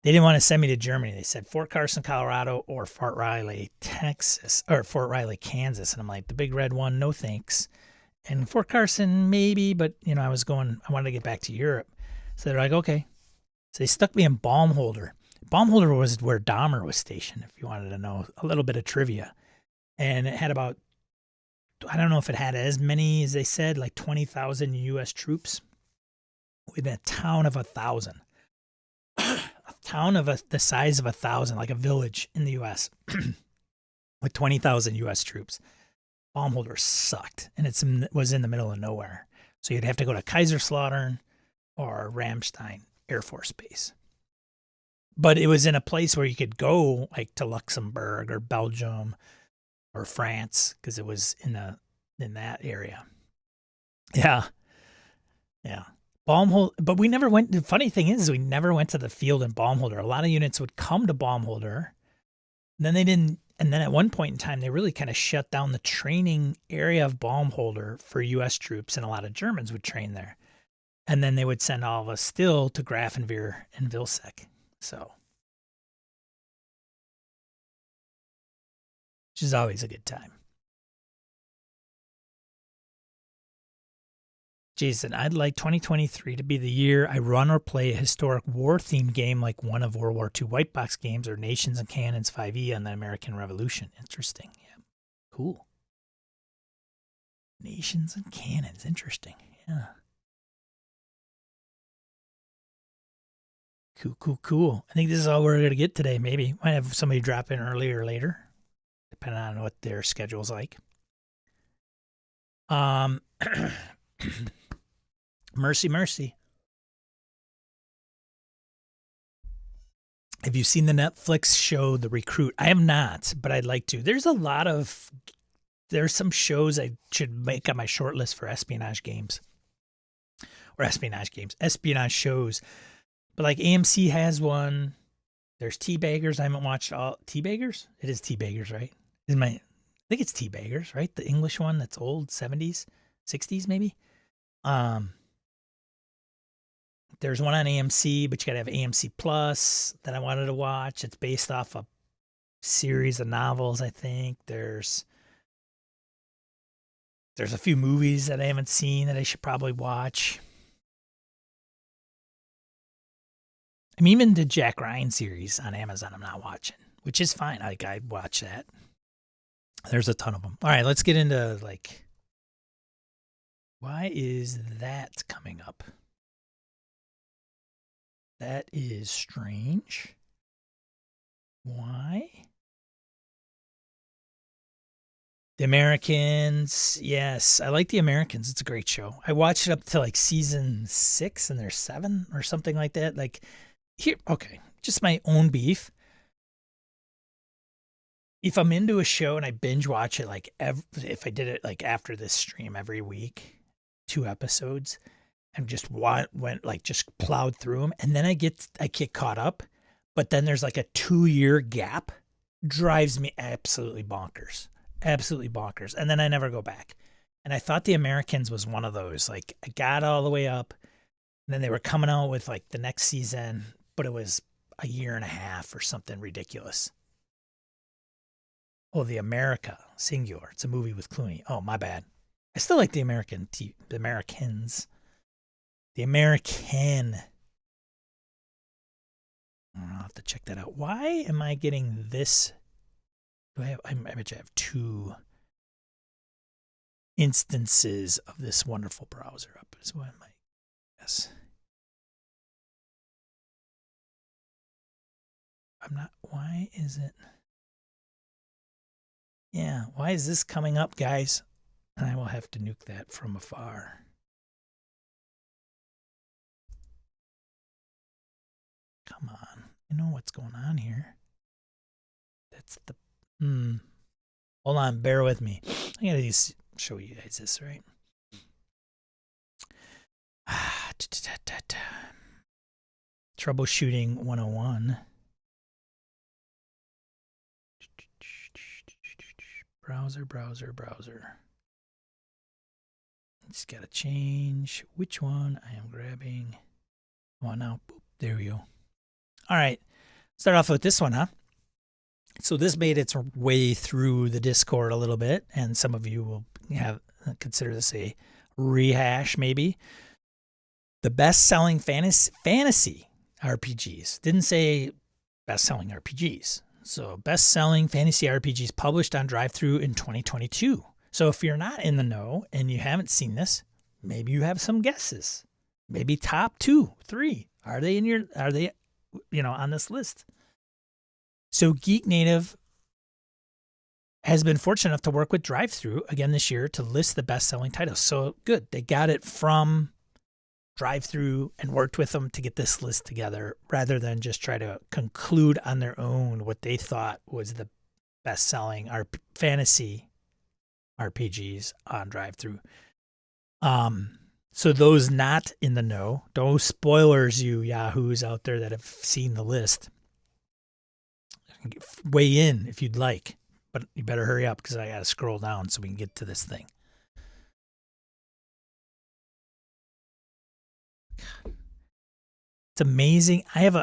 they didn't want to send me to Germany. They said Fort Carson, Colorado, or Fort Riley, Texas, or Fort Riley, Kansas. And I'm like, the big red one, no thanks. And Fort Carson, maybe, but, I wanted to get back to Europe. So they're like, okay. So they stuck me in Baumholder. Baumholder was where Dahmer was stationed, if you wanted to know a little bit of trivia. And it had about, I don't know if it had as many as they said, like 20,000 U.S. troops in a town of 1,000. A town of the size of 1,000, like a village in the U.S. with 20,000 U.S. troops. Baumholder sucked, and it was in the middle of nowhere. So you'd have to go to Kaiserslautern or Ramstein Air Force Base. But it was in a place where you could go like to Luxembourg or Belgium or France because it was in that area. Yeah. Baumholder, but we never went. The funny thing is we never went to the field in Baumholder. A lot of units would come to Baumholder. Then they didn't. And then at one point in time, they really kind of shut down the training area of Baumholder for U.S. troops, and a lot of Germans would train there. And then they would send all of us still to Grafenwehr and Vilseck. So, which is always a good time. Jason, I'd like 2023 to be the year I run or play a historic war-themed game like one of World War II white box games or Nations and Cannons 5e on the American Revolution. Interesting. Yeah. Cool. Nations and Cannons. Interesting. Yeah. Cool. I think this is all we're going to get today, maybe. Might have somebody drop in earlier or later, depending on what their schedule's like. Mercy. Have you seen the Netflix show The Recruit? I have not, but I'd like to. There's some shows I should make on my short list for espionage shows. But like AMC has one. There's T-Baggers. I haven't watched all T-Baggers. It is T-Baggers, right? I think it's T-Baggers, right? The English one that's old, 70s, 60s maybe. There's one on AMC, but you got to have AMC Plus that I wanted to watch. It's based off a series of novels, I think. There's a few movies that I haven't seen that I should probably watch. I mean, even the Jack Ryan series on Amazon I'm not watching, which is fine. Like, I watch that. There's a ton of them. All right, let's get into, like, why is that coming up? That is strange. Why? The Americans. Yes, I like The Americans. It's a great show. I watched it up to like season 6 and there's 7 or something like that. Like, here, okay, just my own beef. If I'm into a show and I binge watch it, like if I did it like after this stream every week, 2 episodes, and just went like just plowed through them, and then I get caught up. but then there's like a 2-year gap, drives me absolutely bonkers. Absolutely bonkers. And then I never go back. And I thought The Americans was one of those. Like, I got all the way up, and then they were coming out with like the next season, but it was a year and a half or something ridiculous. Oh, The America, singular. It's a movie with Clooney. Oh, my bad. I still like The Americans. The American. I'll have to check that out. Why am I getting this? I bet you I have 2 instances of this wonderful browser up, is what I might guess. I'm not. Why is it? Yeah, why is this coming up, guys? And I will have to nuke that from afar. Come on. I know what's going on here. That's the... Hold on, bear with me. I gotta just show you guys this, right? Troubleshooting 101. Browser. Just gotta change which one I am grabbing. Oh, now, boop, there we go. All right, start off with this one, huh? So this made its way through the Discord a little bit, and some of you will consider this a rehash, maybe. The best-selling fantasy RPGs. Didn't say best-selling RPGs. So best-selling fantasy RPGs published on DriveThru in 2022. So if you're not in the know and you haven't seen this, maybe you have some guesses. Maybe top 2, 3. Are they on this list? So Geek Native has been fortunate enough to work with DriveThru again this year to list the best-selling titles. So good. They got it from DriveThru and worked with them to get this list together rather than just try to conclude on their own what they thought was the best-selling fantasy RPGs on DriveThru. So those not in the know, those spoilers, you yahoos out there that have seen the list, weigh in if you'd like, but you better hurry up because I got to scroll down so we can get to this thing. It's amazing. I have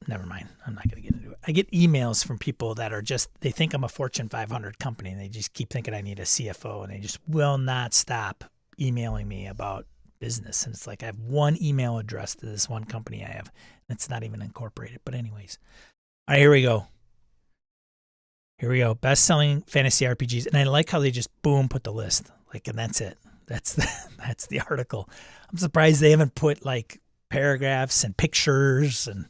never mind. I'm not going to get into it. I get emails from people that are they think I'm a Fortune 500 company and they just keep thinking I need a CFO and they just will not stop emailing me about business. And it's like I have one email address to this one company I have. And it's not even incorporated. But anyways, all right, here we go. Best-selling fantasy RPGs. And I like how they just, boom, put the list. Like, and that's it. That's the article. I'm surprised they haven't put, like, paragraphs and pictures and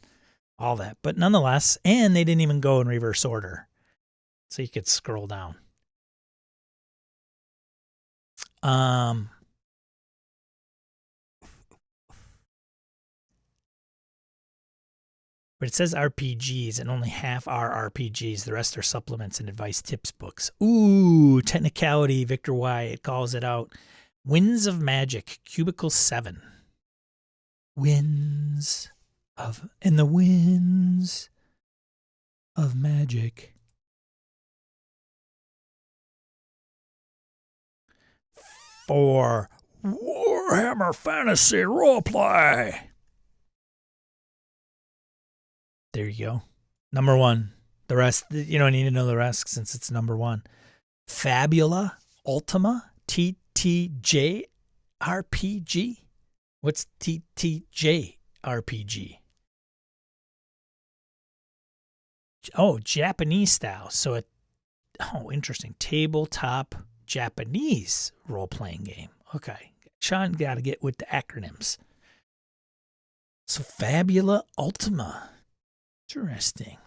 all that. But nonetheless, and they didn't even go in reverse order. So you could scroll down. But it says RPGs, and only half are RPGs. The rest are supplements and advice tips books. Ooh, technicality, Victor Wyatt calls it out. Winds of Magic, Cubicle 7. Winds of Magic. For Warhammer Fantasy Roleplay. There you go. Number 1. The rest, you don't need to know the rest since it's number 1. Fabula Ultima TTJ RPG. What's TTJ RPG? Oh, Japanese style. So interesting. Tabletop Japanese role-playing game. Okay. Sean got to get with the acronyms. So Fabula Ultima. Interesting.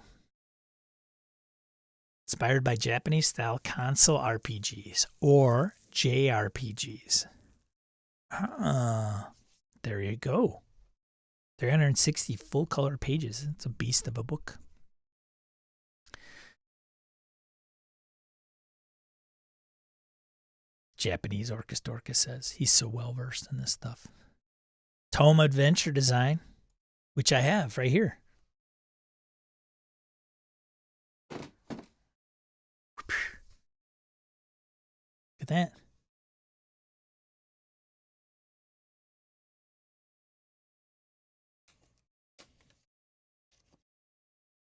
Inspired by Japanese-style console RPGs or JRPGs. There you go. 360 full-color pages. It's a beast of a book. Japanese Orcus says he's so well-versed in this stuff. Tome Adventure Design, which I have right here. that.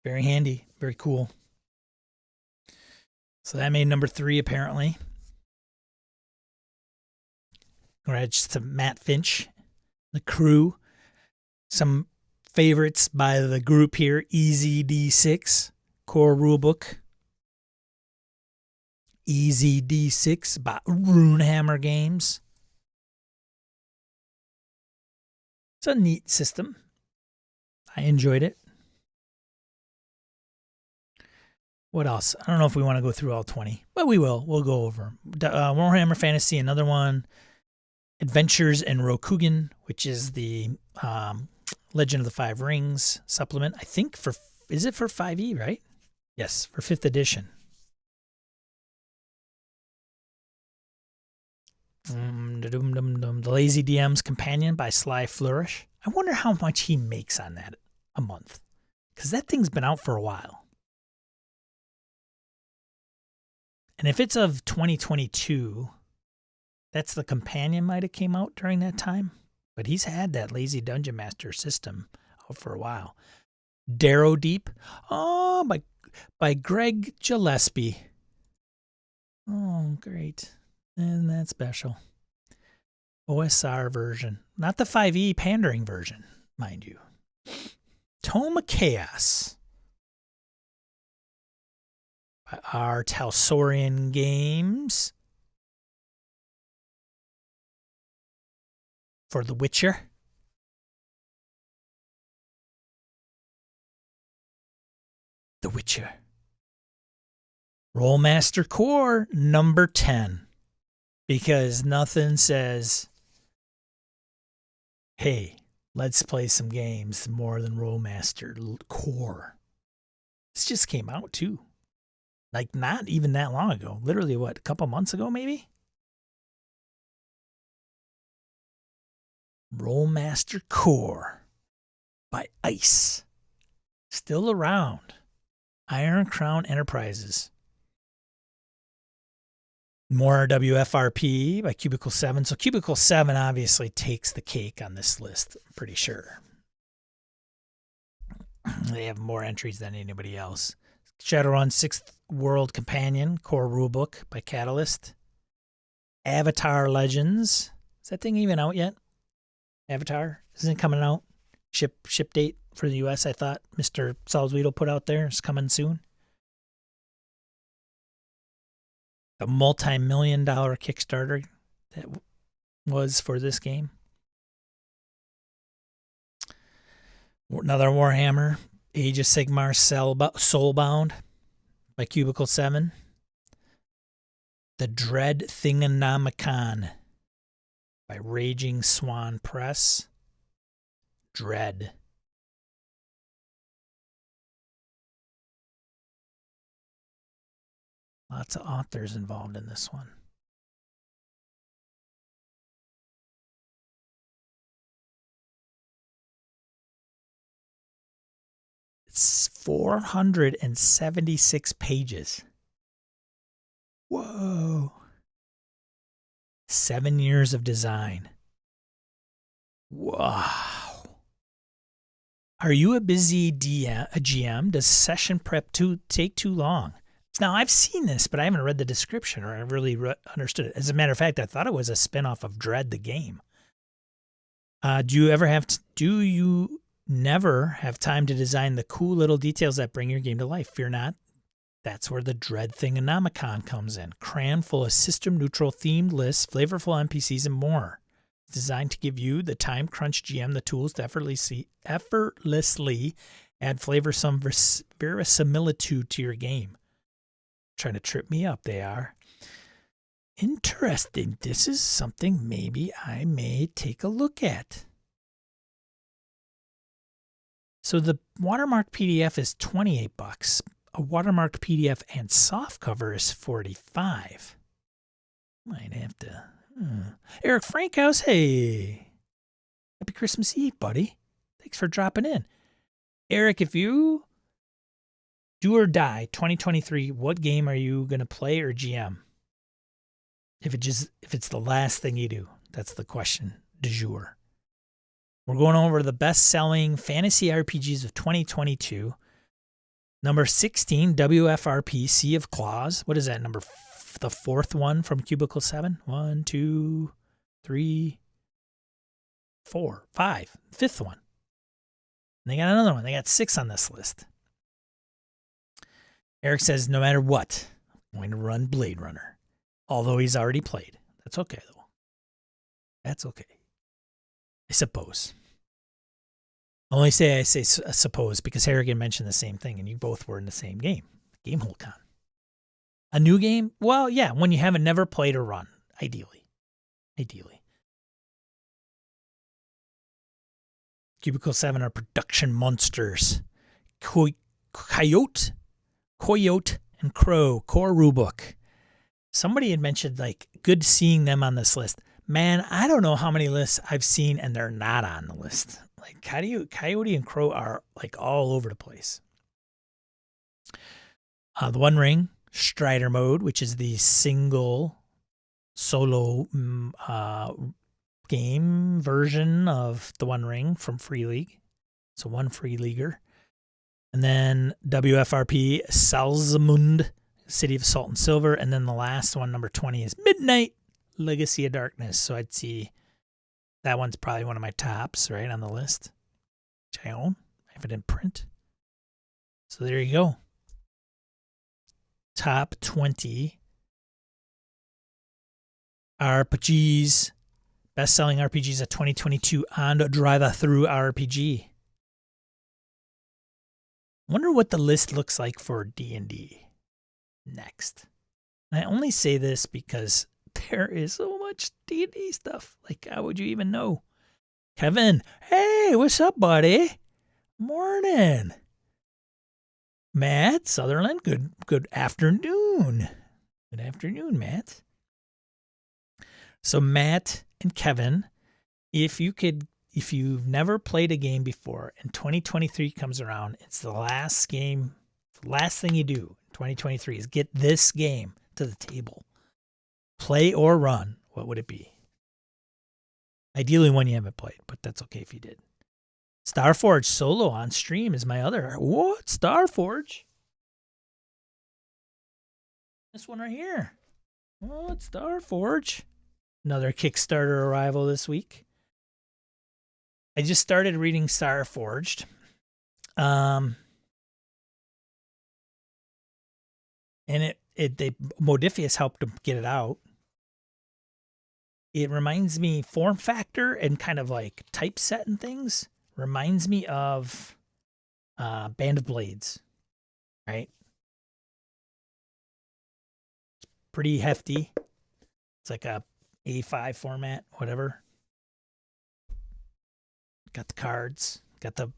Very handy. Very cool. So that made number 3, apparently. Congrats to Matt Finch, the crew. Some favorites by the group here. Easy D6, core rulebook. Easy D6 by Runehammer Games. It's a neat system. I enjoyed it. What else? I don't know if we want to go through all 20, but we will. We'll go over them. Warhammer Fantasy, another one. Adventures in Rokugan, which is the Legend of the Five Rings supplement. I think is it for 5e, right? Yes, for 5th edition. The Lazy DM's Companion by Sly Flourish. I wonder how much he makes on that a month, because that thing's been out for a while. And if it's of 2022, that's the Companion might have came out during that time. But he's had that Lazy Dungeon Master system out for a while. Darrow Deep. Oh, by Greg Gillespie. Oh, great. Isn't that special? OSR version. Not the 5e pandering version, mind you. Tome of Chaos. By our Talsorian Games. For The Witcher. The Witcher. Rollmaster Core number 10. Because nothing says, hey, let's play some games more than Rollmaster Core. This just came out too. Like not even that long ago. Literally what, a couple months ago maybe? Rollmaster Core by ICE. Still around. Iron Crown Enterprises. More WFRP by Cubicle 7. So Cubicle 7 obviously takes the cake on this list, I'm pretty sure. They have more entries than anybody else. Shadowrun 6th World Companion, core rulebook by Catalyst. Avatar Legends. Is that thing even out yet? Avatar? Isn't it coming out? Ship date for the US, I thought Mr. Salzweedle put out there. It's coming soon. A multi-million-dollar Kickstarter that was for this game. Another Warhammer, Age of Sigmar Soulbound by Cubicle 7. The Dread Thingonomicon by Raging Swan Press. Dread. Lots of authors involved in this one. It's 476 pages. Whoa. 7 years of design. Wow. Are you a busy GM? Does session prep take too long? Now, I've seen this, but I haven't read the description or I really understood it. As a matter of fact, I thought it was a spinoff of Dread the game. Do you never have time to design the cool little details that bring your game to life? Fear not. That's where the Dread Thingonomicon comes in. Crammed full of system-neutral themed lists, flavorful NPCs, and more. It's designed to give you, the time-crunch GM, the tools to effortlessly add flavorsome verisimilitude to your game. Trying to trip me up, they are. Interesting. This is something maybe I may take a look at. So the watermarked PDF is $28. A watermarked PDF and softcover is $45. Might have to. Eric Frankhouse, hey. Happy Christmas Eve, buddy. Thanks for dropping in. Eric, if you do or die 2023, what game are you going to play or GM? If it's the last thing you do, that's the question du jour. We're going over the best-selling fantasy RPGs of 2022. Number 16, WFRP, Sea of Claws. What is that number? The fourth one from Cubicle 7? 1, 2, 3, 4, 5. Fifth one. And they got another one. They got 6 on this list. Eric says, no matter what, I'm going to run Blade Runner. Although he's already played. That's okay, though. That's okay. I suppose. I say suppose because Harrigan mentioned the same thing and you both were in the same game. Gamehole Con. A new game? Well, yeah, when you haven't never played or run, ideally. Cubicle 7 are production monsters. Coyote, and Crow, core rulebook. Somebody had mentioned, like, good seeing them on this list. Man, I don't know how many lists I've seen and they're not on the list. Like, Coyote and Crow are, like, all over the place. The One Ring, Strider Mode, which is the single solo game version of the One Ring from Free League. So one free leaguer. And then WFRP, Salzamund, City of Salt and Silver. And then the last one, number 20, is Midnight, Legacy of Darkness. So I'd see that one's probably one of my tops, right, on the list, which I own. I have it in print. So there you go. Top 20 RPGs, best-selling RPGs of 2022 on Drive-Thru RPG. Wonder what the list looks like for D&D next. And I only say this because there is so much D&D stuff. Like, how would you even know? Kevin, hey, what's up, buddy? Morning. Matt Sutherland, good afternoon. Good afternoon, Matt. So Matt and Kevin, if you've never played a game before and 2023 comes around, it's the last thing you do in 2023 is get this game to the table. Play or run, what would it be? Ideally one you haven't played, but that's okay if you did. Starforge solo on stream is my other. What? Starforge? This one right here. What? Starforge? Another Kickstarter arrival this week. I just started reading Starforged. And Modifius helped to get it out. It reminds me, form factor and kind of like typeset and things, reminds me of Band of Blades, right? It's pretty hefty. It's like a A5 format, whatever. Got the cards. Got the.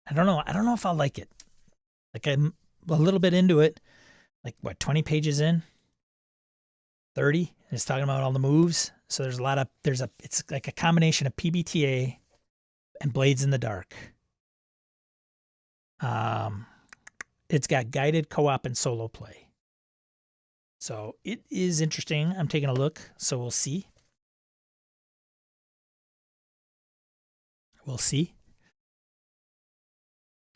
I don't know if I'll like it. Like I'm a little bit into it. Like what, 20 pages in? 30. It's talking about all the moves. So there's it's like a combination of PBTA and Blades in the Dark. It's got guided co-op and solo play. So it is interesting. I'm taking a look, so we'll see. We'll see.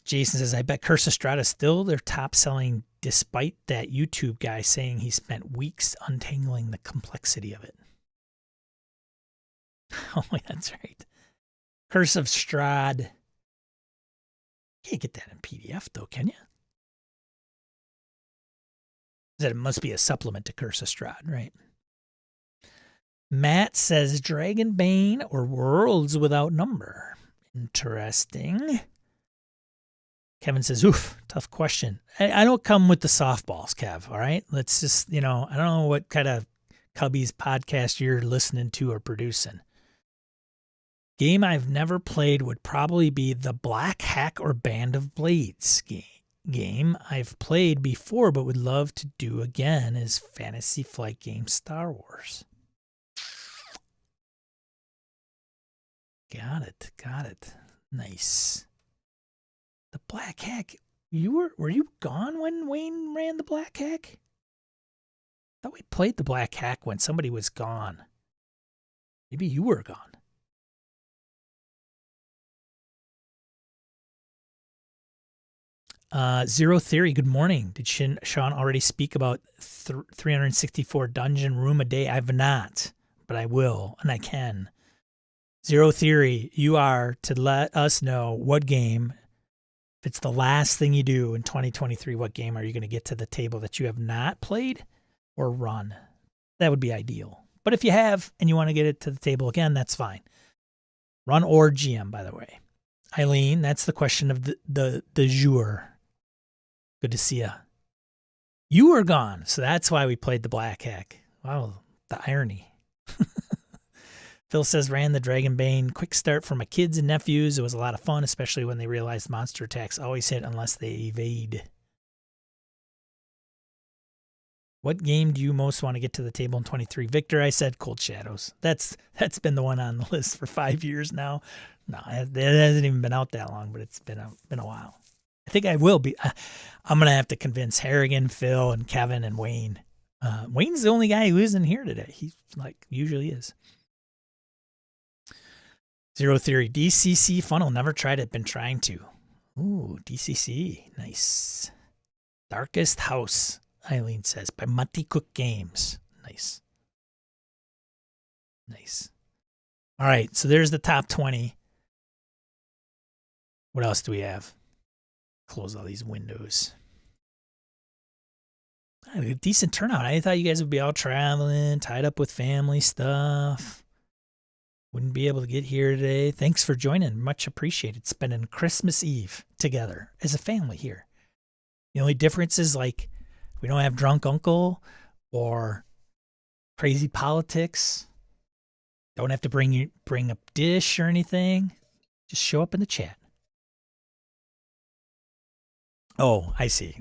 Jason says, I bet Curse of Strahd is still their top selling despite that YouTube guy saying he spent weeks untangling the complexity of it. Oh, that's right. Curse of Strahd. Can't get that in PDF though, can you? That it must be a supplement to Curse of Strahd, right? Matt says Dragonbane or Worlds Without Number. Interesting. Kevin says, oof, tough question. I don't come with the softballs, Kev, all right? Let's just, I don't know what kind of Cubby's podcast you're listening to or producing. Game I've never played would probably be the Black Hack or Band of Blades game I've played before but would love to do again is Fantasy Flight game Star Wars. Got it. Nice. The Black Hack. Were you gone when Wayne ran the Black Hack? thought we played the Black Hack when somebody was gone. Maybe you were gone. Zero Theory, good morning. Did Sean already speak about 364 dungeon room a day? I've not, but I will, and I can. Zero Theory, you are to let us know what game, if it's the last thing you do in 2023, what game are you going to get to the table that you have not played or run? That would be ideal. But if you have and you want to get it to the table again, that's fine. Run or GM, by the way. Eileen, that's the question of the jour. Good to see you. You were gone, so that's why we played the Black Hack. Wow, the irony. Phil says, ran the Dragonbane quick start for my kids and nephews. It was a lot of fun, especially when they realized monster attacks always hit unless they evade. What game do you most want to get to the table in 23? Victor, I said Cold Shadows. That's been the one on the list for 5 years now. No, it hasn't even been out that long, but it's been a while. I think I will be. I'm going to have to convince Harrigan, Phil, and Kevin, and Wayne. Wayne's the only guy who isn't here today. He usually is. Zero Theory. DCC funnel. Never tried it. Been trying to. Ooh, DCC. Nice. Darkest House, Eileen says, by Mutty Cook Games. Nice. Nice. All right, so there's the top 20. What else do we have? Close all these windows. A decent turnout. I thought you guys would be out traveling, tied up with family stuff. Wouldn't be able to get here today. Thanks for joining. Much appreciated. Spending Christmas Eve together as a family here. The only difference is like we don't have drunk uncle or crazy politics. Don't have to bring a dish or anything. Just show up in the chat. Oh, I see.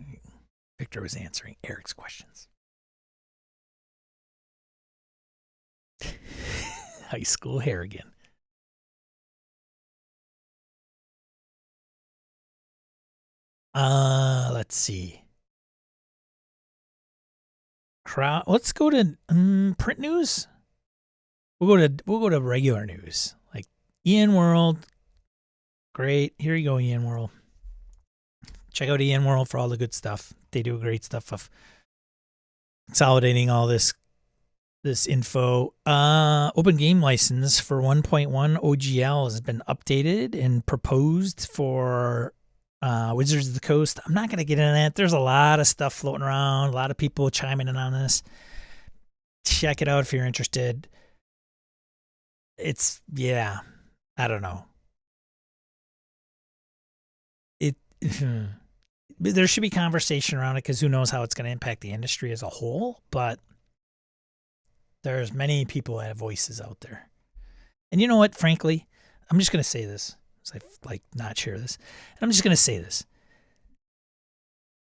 Victor was answering Eric's questions. High school Harrigan. Let's see. Let's go to print news. We'll go to regular news. Like Ian World. Great. Here you go, Ian World. Check out Ian World for all the good stuff. They do great stuff of consolidating all this info. Open game license for 1.1 OGL has been updated and proposed for Wizards of the Coast. I'm not going to get into that. There's a lot of stuff floating around, a lot of people chiming in on this. Check it out if you're interested. I don't know. There should be conversation around it because who knows how it's going to impact the industry as a whole, but there's many people that have voices out there. And you know what, frankly, I'm just going to say this. I not share this. And I'm just going to say this.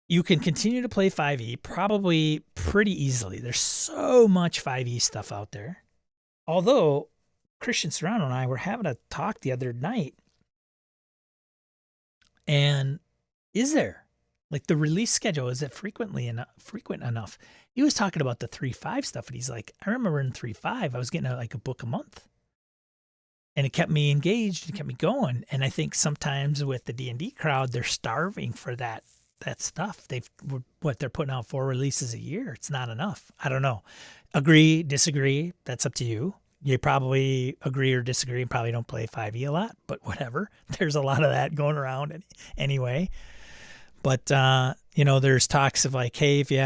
You can continue to play 5e probably pretty easily. There's so much 5e stuff out there. Although Christian Serrano and I were having a talk the other night. And is there? Like the release schedule, is it frequent enough? He was talking about the 3.5 stuff, and he's like, I remember in 3.5, I was getting a book a month. And it kept me engaged, it kept me going. And I think sometimes with the D&D crowd, they're starving for that stuff. They're putting out 4 releases a year. It's not enough. I don't know. Agree, disagree, that's up to you. You probably agree or disagree and probably don't play 5e a lot, but whatever. There's a lot of that going around anyway. But, there's talks of like, hey, if you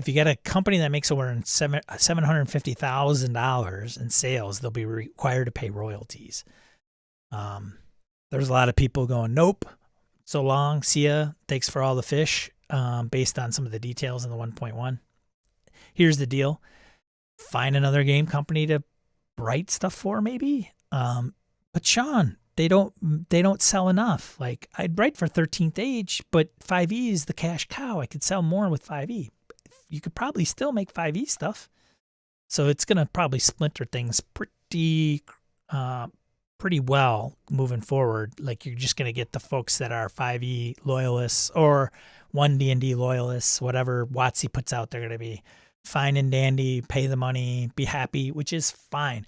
get a company that makes over $750,000 in sales, they'll be required to pay royalties. There's a lot of people going, nope, so long, see ya, thanks for all the fish, based on some of the details in the 1.1. Here's the deal. Find another game company to write stuff for, maybe. But Sean, they don't sell enough. Like, I'd write for 13th Age, but 5e is the cash cow. I could sell more with 5e. You could probably still make 5e stuff. So it's going to probably splinter things pretty well moving forward. Like, you're just going to get the folks that are 5e loyalists, or one D&D loyalists, whatever WotC puts out, they're going to be fine and dandy, pay the money, be happy, which is fine.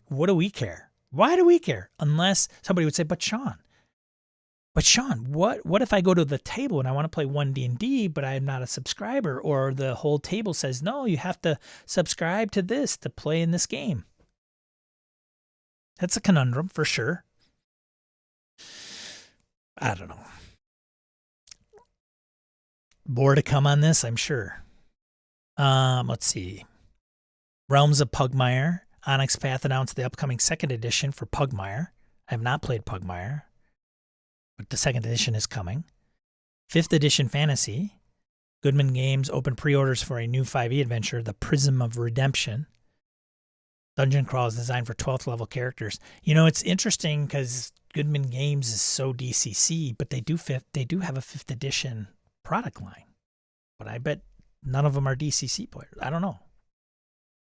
What do we care? Why do we care? Unless somebody would say, but Sean, what if I go to the table and I want to play one D&D, but I'm not a subscriber, or the whole table says, no, you have to subscribe to this to play in this game? That's a conundrum for sure. I don't know. More to come on this, I'm sure. Let's see. Realms of Pugmire. Onyx Path announced the upcoming second edition for Pugmire. I have not played Pugmire, but the second edition is coming. 5th edition Fantasy. Goodman Games opened pre-orders for a new 5e adventure, The Prism of Redemption. Dungeon crawl is designed for 12th level characters. You know, it's interesting because Goodman Games is so DCC, but they do have a 5th edition product line. But I bet none of them are DCC players. I don't know.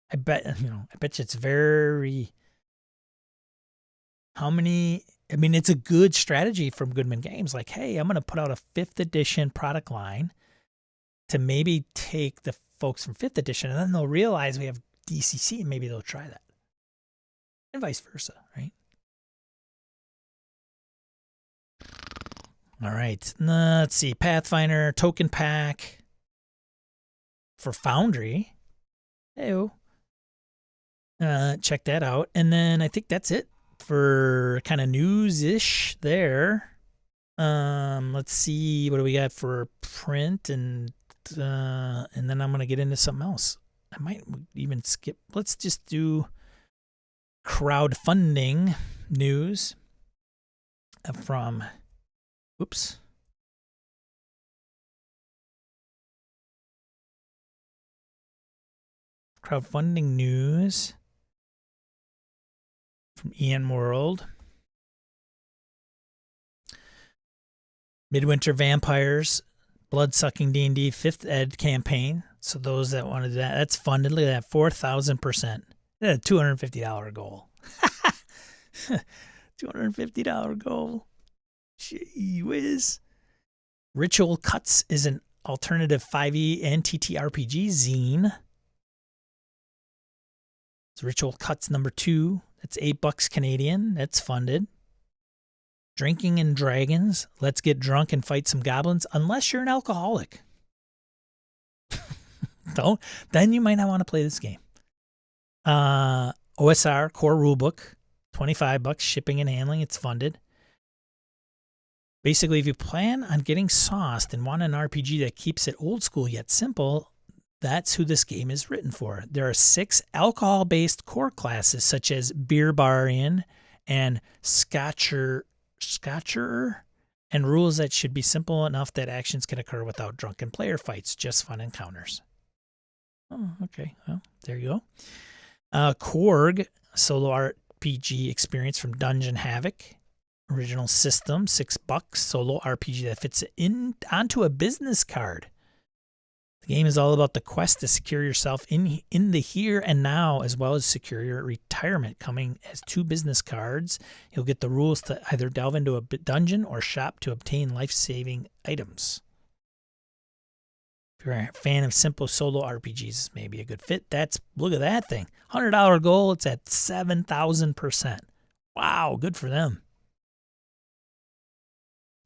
I bet you it's very. How many? I mean, it's a good strategy from Goodman Games. Like, hey, I'm going to put out a 5th edition product line to maybe take the folks from 5th edition, and then they'll realize we have DCC, and maybe they'll try that, and vice versa, right? All right, let's see. Pathfinder token pack for Foundry. Ew. Check that out, and then I think that's it for kind of news-ish there. Let's see, what do we got for print, and then I'm gonna get into something else. I might even skip. Let's just do crowdfunding news from, oops. Crowdfunding news from Ian World. Midwinter Vampires, Blood-Sucking D&D 5th Ed campaign. So those that wanted that, that's funded. Look at that, 4,000%. That's a $250 goal. $250 goal. Gee whiz. Ritual Cuts is an alternative 5e and TTRPG zine. It's Ritual Cuts #2. That's $8 Canadian. That's funded. Drinking and Dragons. Let's get drunk and fight some goblins. Unless you're an alcoholic. Then you might not want to play this game. OSR Core Rulebook. $25 shipping and handling. It's funded. Basically, if you plan on getting sauced and want an RPG that keeps it old school yet simple, that's who this game is written for. There are 6 alcohol-based core classes such as Beer Barian and Scotcher, and rules that should be simple enough that actions can occur without drunken player fights, just fun encounters. Oh, okay. Well, there you go. Korg, solo RPG experience from Dungeon Havoc. Original system, $6. Solo RPG that fits onto a business card. The game is all about the quest to secure yourself in the here and now, as well as secure your retirement. Coming as 2 business cards, you'll get the rules to either delve into a dungeon or shop to obtain life-saving items. If you're a fan of simple solo RPGs, this may be a good fit. Look at that thing. $100 goal, it's at 7,000%. Wow, good for them.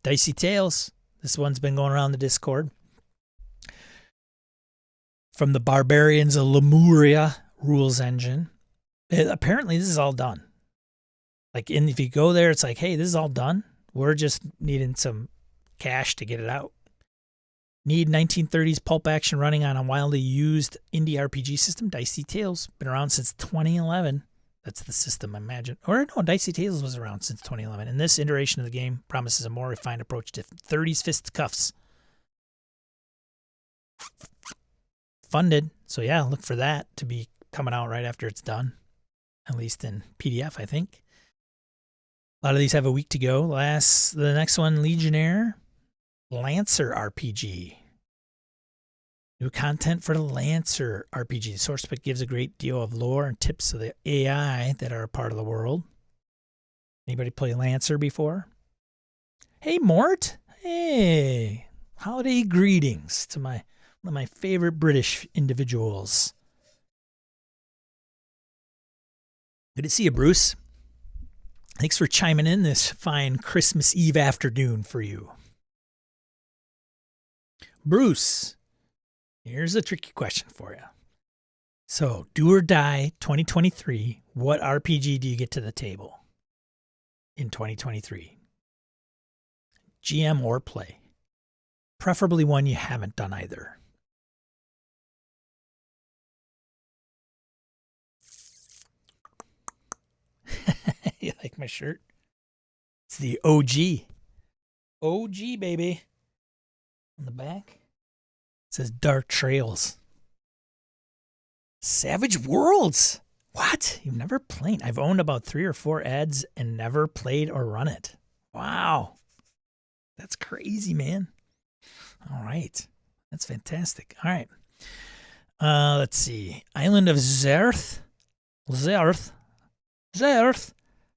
Dicey Tales. This one's been going around the Discord. From the Barbarians of Lemuria rules engine. Apparently, this is all done. If you go there, it's like, hey, this is all done. We're just needing some cash to get it out. Need 1930s pulp action running on a wildly used indie RPG system. Dicey Tales. Been around since 2011. That's the system, I imagine. Or no, Dicey Tales was around since 2011. And this iteration of the game promises a more refined approach to 30s fisticuffs. Funded. So yeah, look for that to be coming out right after it's done. At least in PDF, I think. A lot of these have a week to go. The next one, Legionnaire. Lancer RPG. New content for the Lancer RPG. The source book gives a great deal of lore and tips of the AI that are a part of the world. Anybody play Lancer before? Hey, Mort. Hey. Holiday greetings to one of my favorite British individuals. Good to see you, Bruce. Thanks for chiming in this fine Christmas Eve afternoon for you. Bruce, here's a tricky question for you. So, do or die 2023, what RPG do you get to the table in 2023? GM or play. Preferably one you haven't done either. You like my shirt? It's the OG. OG, baby. On the back, it says Dark Trails. Savage Worlds. What? You've never played? I've owned about 3 or 4 ads and never played or run it. Wow. That's crazy, man. All right. That's fantastic. All right. Let's see. Island of Zerth. Zerth.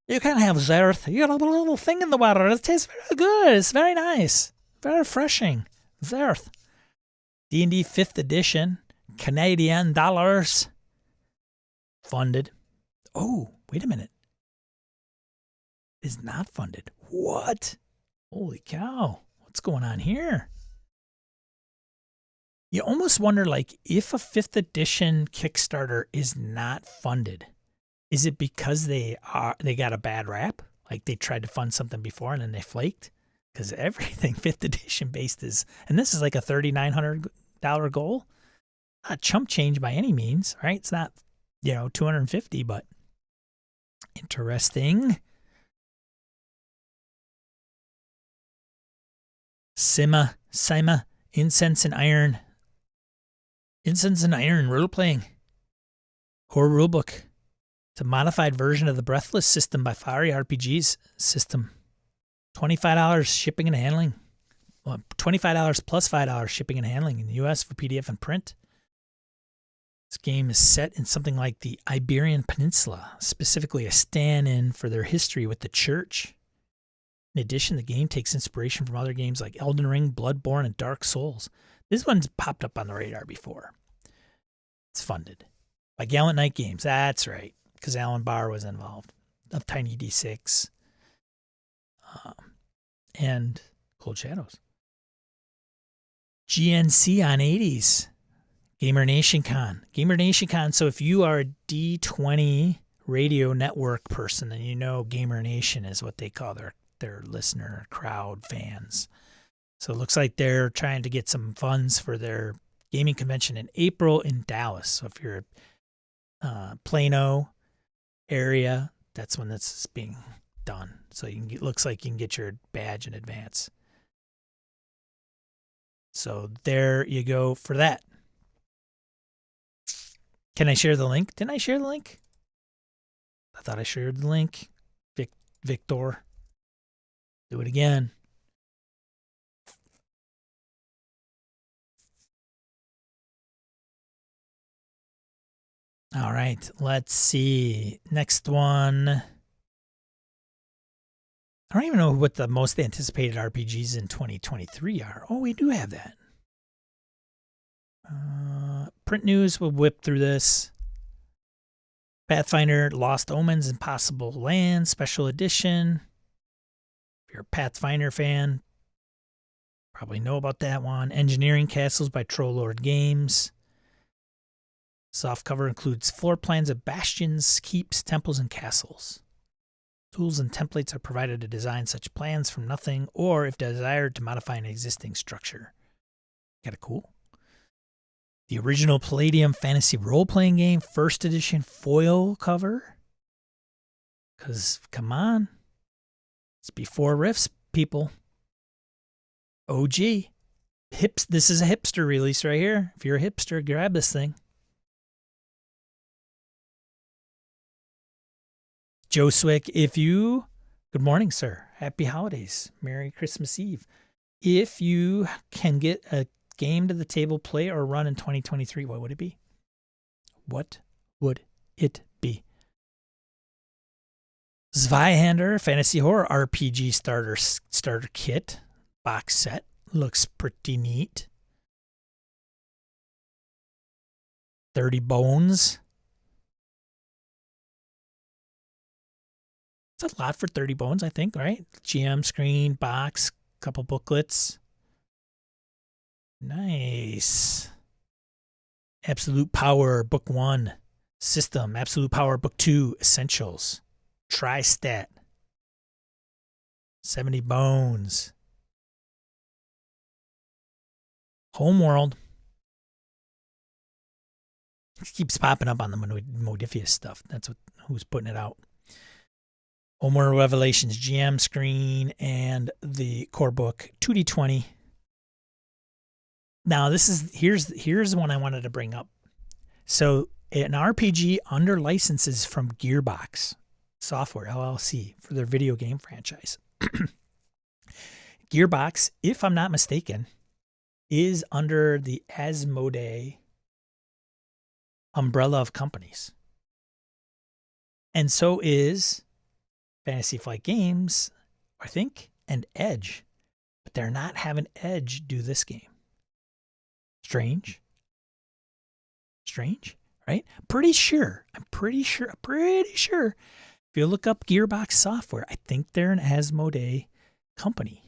You can have Zerth. You got a little thing in the water. It tastes very good. It's very nice. Very refreshing. Zerth. D&D 5th edition. Canadian dollars. Funded. Oh, wait a minute. Is not funded. What? Holy cow. What's going on here? You almost wonder, like, if a 5th edition Kickstarter is not funded, is it because they got a bad rap? Like they tried to fund something before and then they flaked? Because everything 5th edition based is, and this is like a $3,900 goal. Not chump change by any means, right? It's not, $250, but interesting. Sima, Incense and Iron. Incense and Iron role-playing. Core rulebook. It's a modified version of the Breathless system by Fiery RPG's system. $25 shipping and handling. Well, $25 plus $5 shipping and handling in the U.S. for PDF and print. This game is set in something like the Iberian Peninsula, specifically a stand-in for their history with the church. In addition, the game takes inspiration from other games like Elden Ring, Bloodborne, and Dark Souls. This one's popped up on the radar before. It's funded by Gallant Knight Games. That's right, because Alan Barr was involved, of Tiny D6 and Cold Shadows. GNC on 80s. Gamer Nation Con. So if you are a D20 radio network person, then you know Gamer Nation is what they call their listener crowd fans. So it looks like they're trying to get some funds for their gaming convention in April in Dallas. So if you're Plano area, that's when that's being done. So it looks like you can get your badge in advance. So there you go for that. Can I share the link? Didn't I share the link? I thought I shared the link. Victor. Do it again. All right, let's see. Next one. I don't even know what the most anticipated RPGs in 2023 are. Oh, we do have that. Print news, we'll whip through this. Pathfinder, Lost Omens, Impossible Land, Special Edition. If you're a Pathfinder fan, probably know about that one. Engineering Castles by Troll Lord Games. Softcover includes floor plans of bastions, keeps, temples, and castles. Tools and templates are provided to design such plans from nothing, or if desired, to modify an existing structure. Kind of cool. The original Palladium fantasy role-playing game, first edition foil cover. Because, come on. It's before Rifts, people. OG. This is a hipster release right here. If you're a hipster, grab this thing. Joe Swick, good morning, sir. Happy holidays. Merry Christmas Eve. If you can get a game to the table, play or run in 2023, what would it be? What would it be? Zweihander Fantasy Horror RPG starter kit box set. Looks pretty neat. 30 bones. It's a lot for 30 bones, I think, right? GM screen, box, couple booklets. Nice. Absolute Power, Book 1. System, Absolute Power, Book 2. Essentials. Tri-Stat. 70 bones. Homeworld. It keeps popping up on the Modifius stuff. That's who's putting it out. Homeworld Revelations, GM screen, and the core book, 2d20. Now here's one I wanted to bring up. So an RPG under licenses from Gearbox Software LLC for their video game franchise. Gearbox, if I'm not mistaken, is under the Asmodee umbrella of companies. And so is Fantasy Flight Games, I think, and Edge. But they're not having Edge do this game. Strange, right? I'm pretty sure. If you look up Gearbox Software, I think they're an Asmodee company.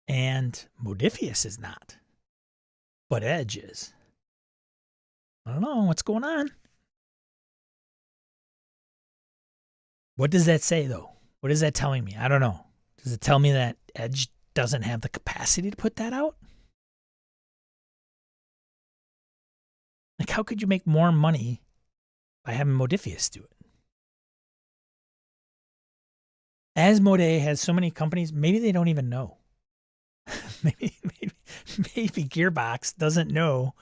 And Modifius is not. But Edge is. I don't know what's going on. What does that say, though? What is that telling me? I don't know. Does it tell me that Edge doesn't have the capacity to put that out? Like, how could you make more money by having Modifius do it? Asmodee has so many companies, maybe they don't even know. maybe Gearbox doesn't know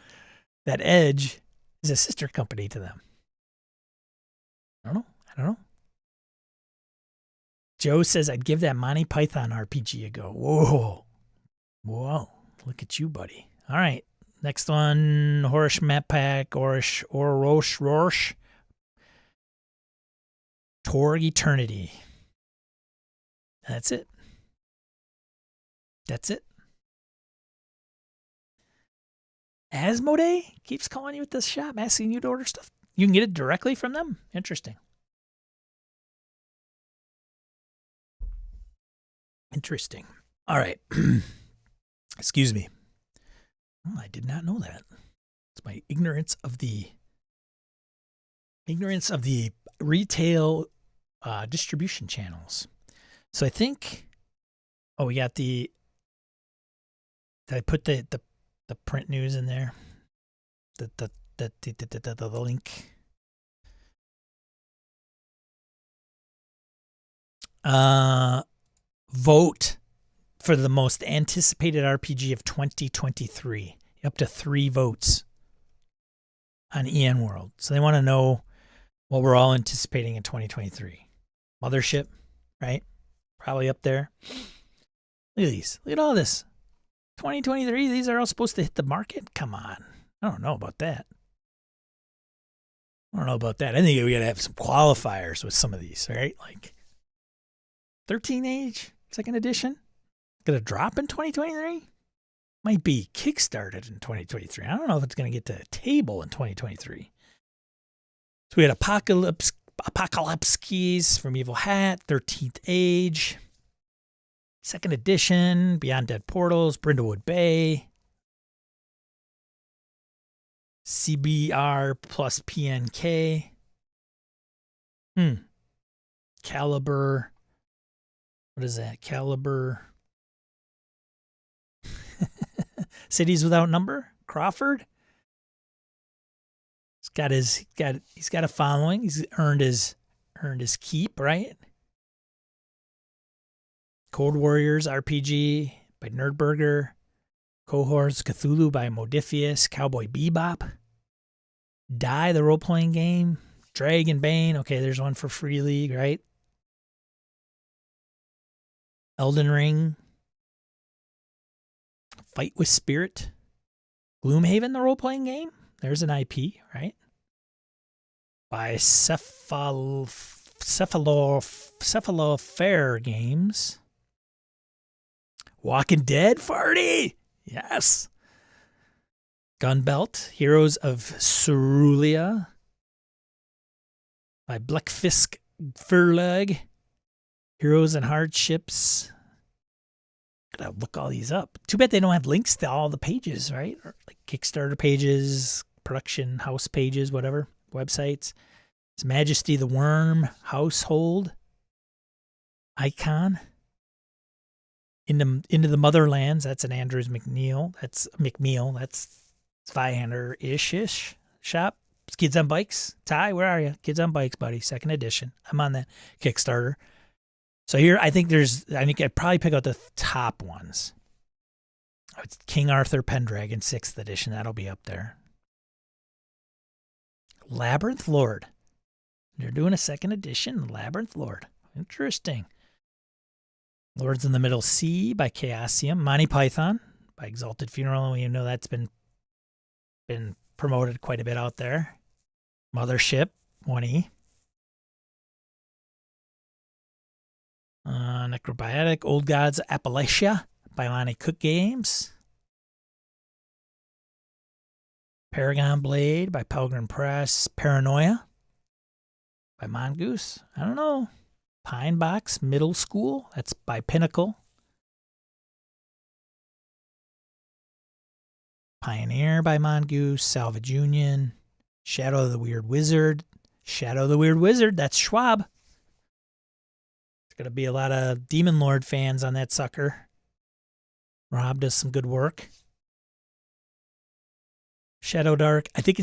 that Edge is a sister company to them. I don't know. Joe says, I'd give that Monty Python RPG a go. Whoa. Look at you, buddy. All right. Next one, Horish Map Pack, Orish. Torg Eternity. That's it. Asmodee keeps calling you at this shop, asking you to order stuff. You can get it directly from them. Interesting. All right. Excuse me. Oh, I did not know that. It's my ignorance of the retail distribution channels. So I think, we got did I put the print news in there? The link. Vote for the most anticipated RPG of 2023. Up to 3 votes on EN World. So they want to know what we're all anticipating in 2023. Mothership, right? Probably up there. Look at these. Look at all this. 2023, these are all supposed to hit the market? Come on. I don't know about that. I think we got to have some qualifiers with some of these, right? Like 13 age, 2nd edition. Going to drop in 2023? Might be kickstarted in 2023. I don't know if it's going to get to a table in 2023. So we had Apocalypse Keys from Evil Hat, 13th Age, 2nd edition, Beyond Dead Portals, Brindlewood Bay, CBR plus PNK, Caliber, what is that? Caliber, Cities Without Number, Crawford. He's got a following. He's earned his keep, right? Cold Warriors RPG by Nerdburger, Cohorts Cthulhu by Modifius, Cowboy Bebop, Die the role-playing game, Dragonbane. Okay, there's one for Free League, right? Elden Ring, Fight with Spirit, Gloomhaven, the role-playing game. There's an IP, right? By Cephalofair Games. Walking Dead Farty. Yes. Gunbelt, Heroes of Cerulean by Bleckfisk Verlag. Heroes and Hardships. Gotta look all these up. Too bad they don't have links to all the pages, right? Or like Kickstarter pages, production house pages, whatever, websites. His Majesty the Worm Household Icon. Into the Motherlands. That's an Andrews McNeil. That's McMeal. That's Zweihander-ish shop. Kids on Bikes. Ty, where are you? Kids on Bikes, buddy. Second edition. I'm on that Kickstarter. So here, I think I'd probably pick out the top ones. It's King Arthur Pendragon, 6th edition. That'll be up there. Labyrinth Lord. They're doing a 2nd edition. Labyrinth Lord. Interesting. Lords in the Middle Sea by Chaosium. Monty Python by Exalted Funeral. We know that's been promoted quite a bit out there. Mothership, 1E. Necrobiotic, Old Gods Appalachia by Lonnie Cook Games. Paragon Blade by Pelgrim Press. Paranoia by Mongoose. I don't know. Pine Box Middle School. That's by Pinnacle. Pioneer by Mongoose. Salvage Union. Shadow of the Weird Wizard. Shadow of the Weird Wizard. That's Schwab. There's going to be a lot of Demon Lord fans on that sucker. Rob does some good work. Shadow Dark. I think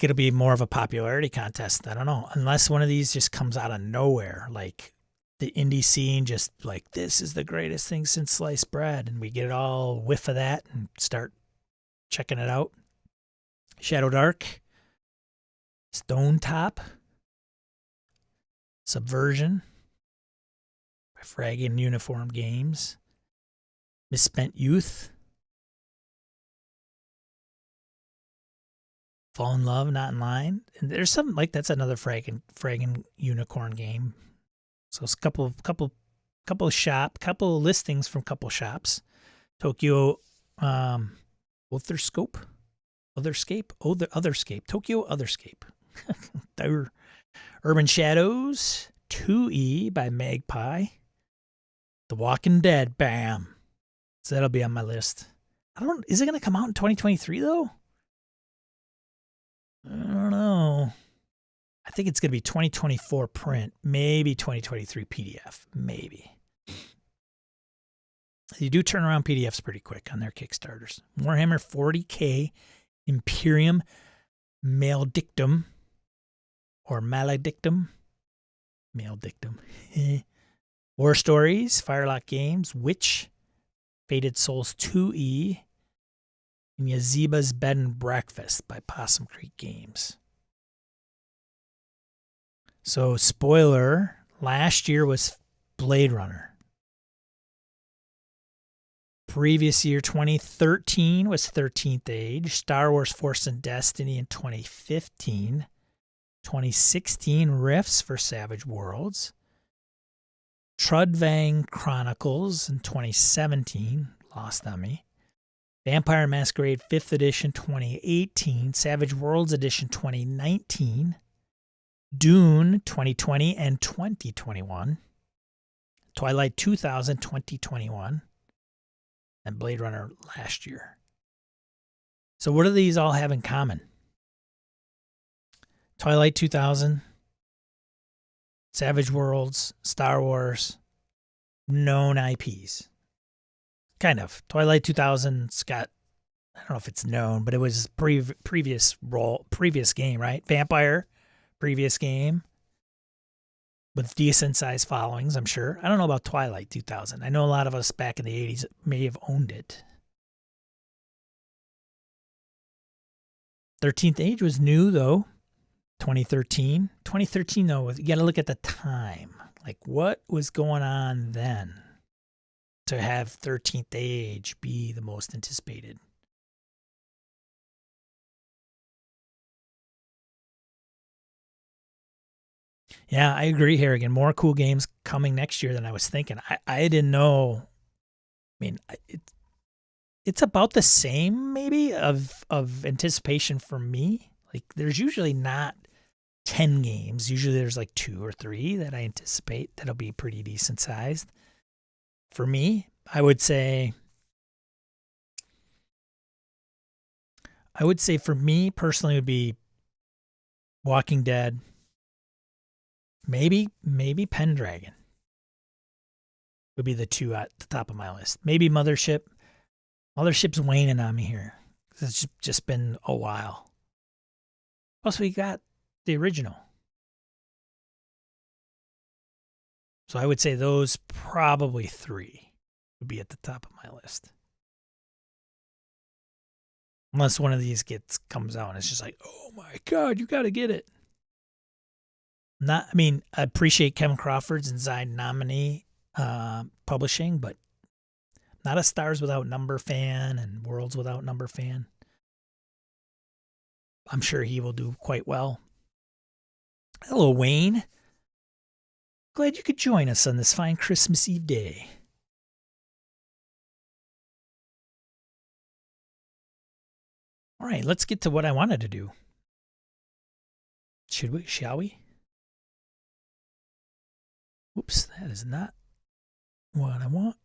it'll be more of a popularity contest. I don't know. Unless one of these just comes out of nowhere. Like the indie scene just like, this is the greatest thing since sliced bread. And we get it all whiff of that and start checking it out. Shadow Dark. Stone Top. Subversion by Fragging Uniform Games. Misspent Youth. Fall in Love, Not in Line. And there's something like that's another fragging unicorn game. So it's a couple listings from couple shops. Tokyo Otherscape. Tokyo Otherscape. Urban Shadows, 2E by Magpie. The Walking Dead, bam. So that'll be on my list. Is it going to come out in 2023 though? I don't know. I think it's going to be 2024 print, maybe 2023 PDF, maybe. You do turn around PDFs pretty quick on their Kickstarters. Warhammer 40K Imperium Maledictum or Maledictum. Maledictum. War Stories, Firelock Games, Witch, Fated Souls 2E, and Yaziba's Bed and Breakfast by Possum Creek Games. So, spoiler, last year was Blade Runner. Previous year, 2013, was 13th Age. Star Wars Force and Destiny in 2015. 2016, Rifts for Savage Worlds. Trudvang Chronicles in 2017, lost on me. Vampire Masquerade 5th Edition 2018, Savage Worlds Edition 2019, Dune 2020 and 2021, Twilight 2000 2021, and Blade Runner last year. So what do these all have in common? Twilight 2000, Savage Worlds, Star Wars, known IPs. Kind of. Twilight 2000's got, I don't know if it's known, but it was previous game, right? Vampire, previous game with decent sized followings, I'm sure. I don't know about Twilight 2000. I know a lot of us back in the 80s may have owned it. 13th Age was new, though. 2013. 2013, though, you got to look at the time. Like, what was going on then to have 13th Age be the most anticipated? Yeah, I agree, Harrigan. More cool games coming next year than I was thinking. I didn't know mean, it's about the same maybe of anticipation for me. Like there's usually not 10 games. Usually there's like 2 or 3 that I anticipate that'll be pretty decent sized. For me, I would say for me personally would be Walking Dead, maybe Pendragon would be the 2 at the top of my list. Maybe Mothership. Mothership's waning on me here. It's just been a while. Plus, we got the original. So I would say those probably 3 would be at the top of my list. Unless one of these comes out and it's just like, oh my God, you got to get it. I appreciate Kevin Crawford's and Zide nominee publishing, but not a Stars Without Number fan and Worlds Without Number fan. I'm sure he will do quite well. Hello, Wayne. Glad you could join us on this fine Christmas Eve day. All right, let's get to what I wanted to do. Shall we? Oops, that is not what I want.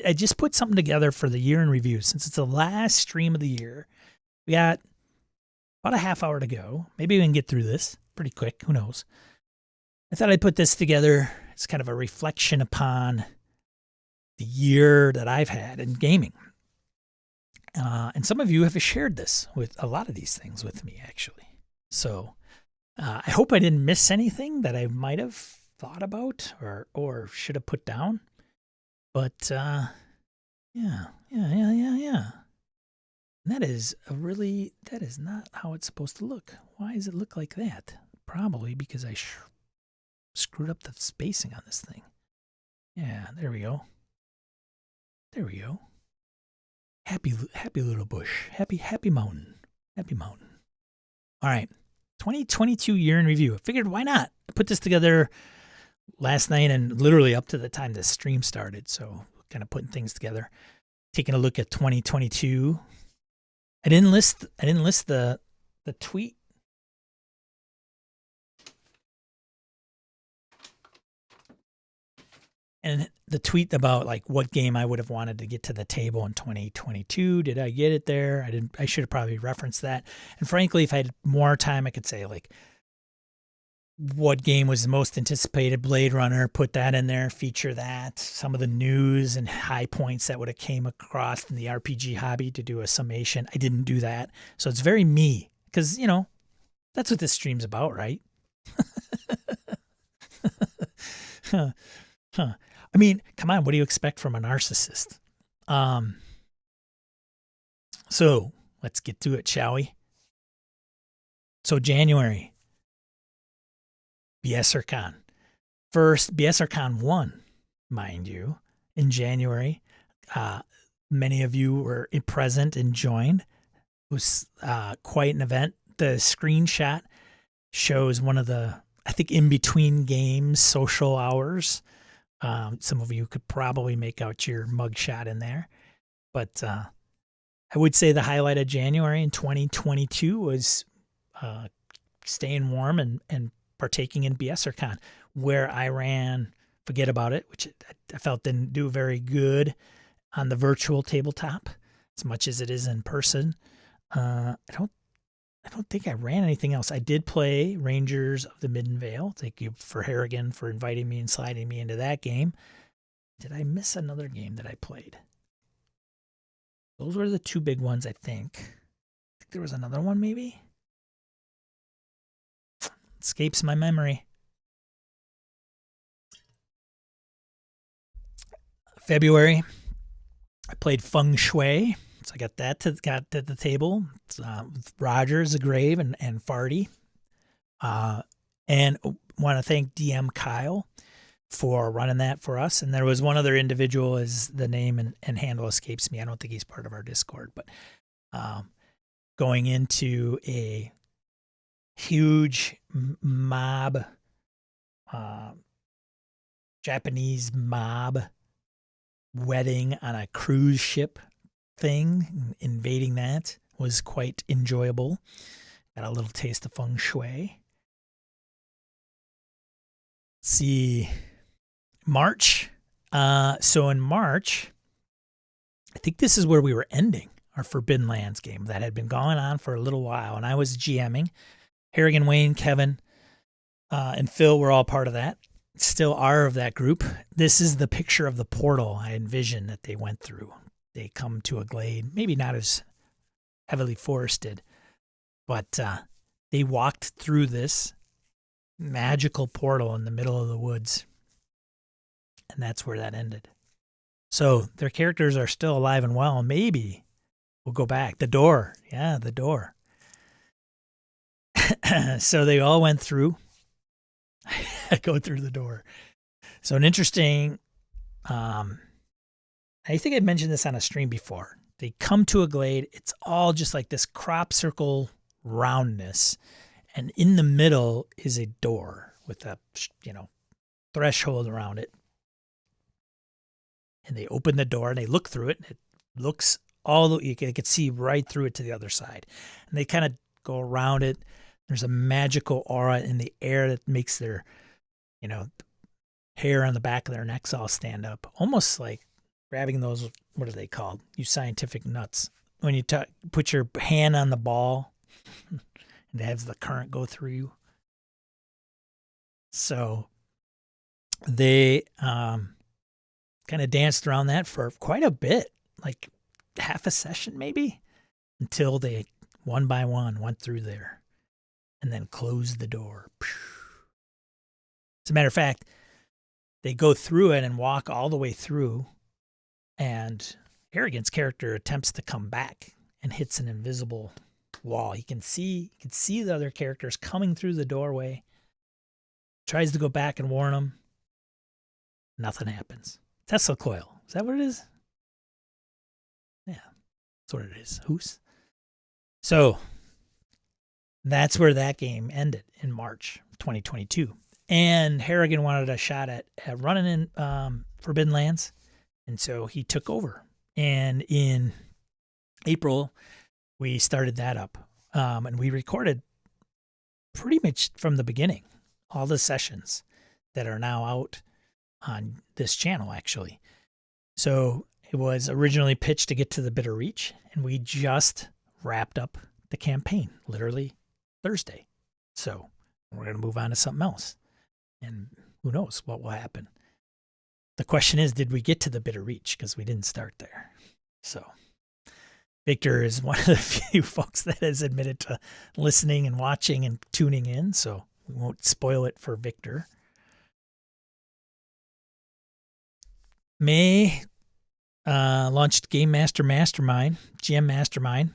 I just put something together for the year in review since it's the last stream of the year. We got about a half hour to go. Maybe we can get through this pretty quick. Who knows? I thought I'd put this together as kind of a reflection upon the year that I've had in gaming. And some of you have shared this with a lot of these things with me, actually. So I hope I didn't miss anything that I might have thought about or should have put down. But yeah. And that is not how it's supposed to look. Why does it look like that? Probably because I screwed up the spacing on this thing. Yeah, there we go. Happy little bush. Happy mountain. All right. 2022 year in review. I figured why not? I put this together last night and literally up to the time the stream started. So kind of putting things together. Taking a look at 2022. I didn't list the tweet. And the tweet about like what game I would have wanted to get to the table in 2022. Did I get it there? I should have probably referenced that. And frankly, if I had more time, I could say like what game was the most anticipated. Blade Runner, put that in there, feature that. Some of the news and high points that would have came across in the RPG hobby to do a summation. I didn't do that. So it's very me because, that's what this stream's about, right? Huh. I mean, come on, what do you expect from a narcissist? So let's get to it, shall we? So January, BSRCon. First, BSRCon 1, mind you, in January. Many of you were present and joined. It was quite an event. The screenshot shows one of the, I think, in-between games social hours. Some of you could probably make out your mugshot in there. But I would say the highlight of January in 2022 was staying warm and partaking in BSRCon, where I ran Forget About It, which I felt didn't do very good on the virtual tabletop as much as it is in person. I don't think I ran anything else. I did play Rangers of the Midden Vale. Thank you for Harrigan for inviting me and sliding me into that game. Did I miss another game that I played? Those were the 2 big ones, I think. I think there was another one, maybe? Escapes my memory. February, I played Feng Shui. So I got that to the table. With Roger, Zagrave, and Farty. And want to thank DM Kyle for running that for us. And there was one other individual, as the name and handle escapes me. I don't think he's part of our Discord, but going into a huge mob, Japanese mob wedding on a cruise ship thing, invading that was quite enjoyable. Got a little taste of feng shui. Let's see, March. So in March, I think this is where we were ending our Forbidden Lands game that had been going on for a little while, and I was GMing. Harrigan, Wayne, Kevin, and Phil were all part of that. Still are of that group. This is the picture of the portal I envisioned that they went through. They come to a glade, maybe not as heavily forested, but they walked through this magical portal in the middle of the woods, and that's where that ended. So their characters are still alive and well. Maybe we'll go back. The door. Yeah, the door. So they all went through. Go through the door. So an interesting, I think I mentioned this on a stream before. They come to a glade. It's all just like this crop circle roundness. And in the middle is a door with a, threshold around it. And they open the door and they look through it. And it looks you could see right through it to the other side. And they kind of go around it. There's a magical aura in the air that makes their, hair on the back of their necks all stand up. Almost like grabbing those, what are they called? You scientific nuts. When you put your hand on the ball and it has the current go through you. So they kind of danced around that for quite a bit, like half a session maybe, until they, one by one, went through there and then closed the door. As a matter of fact, they go through it and walk all the way through, and Harrigan's character attempts to come back and hits an invisible wall. He can see the other characters coming through the doorway, tries to go back and warn them. Nothing happens. Tesla coil. Is that what it is? Yeah, that's what it is. Who's? So that's where that game ended in March 2022. And Harrigan wanted a shot at running in Forbidden Lands. And so he took over. And in April, we started that up. And we recorded pretty much from the beginning, all the sessions that are now out on this channel, actually. So it was originally pitched to get to the Bitter Reach, and we just wrapped up the campaign, literally Thursday. So we're going to move on to something else. And who knows what will happen. The question is, did we get to the Bitter Reach? Because we didn't start there. So Victor is one of the few folks that has admitted to listening and watching and tuning in. So we won't spoil it for Victor. May launched Game Master Mastermind, GM Mastermind.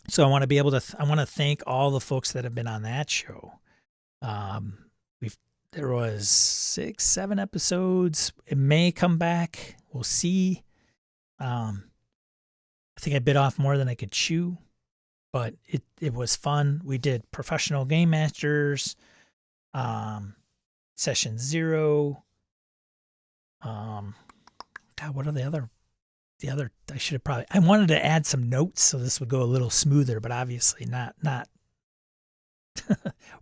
So I want to thank all the folks that have been on that show. There was 6-7 episodes. It may come back. We'll see. I think I bit off more than I could chew, but it was fun. We did Professional Game Masters, Session 0. God, what are the other? I wanted to add some notes so this would go a little smoother, but obviously not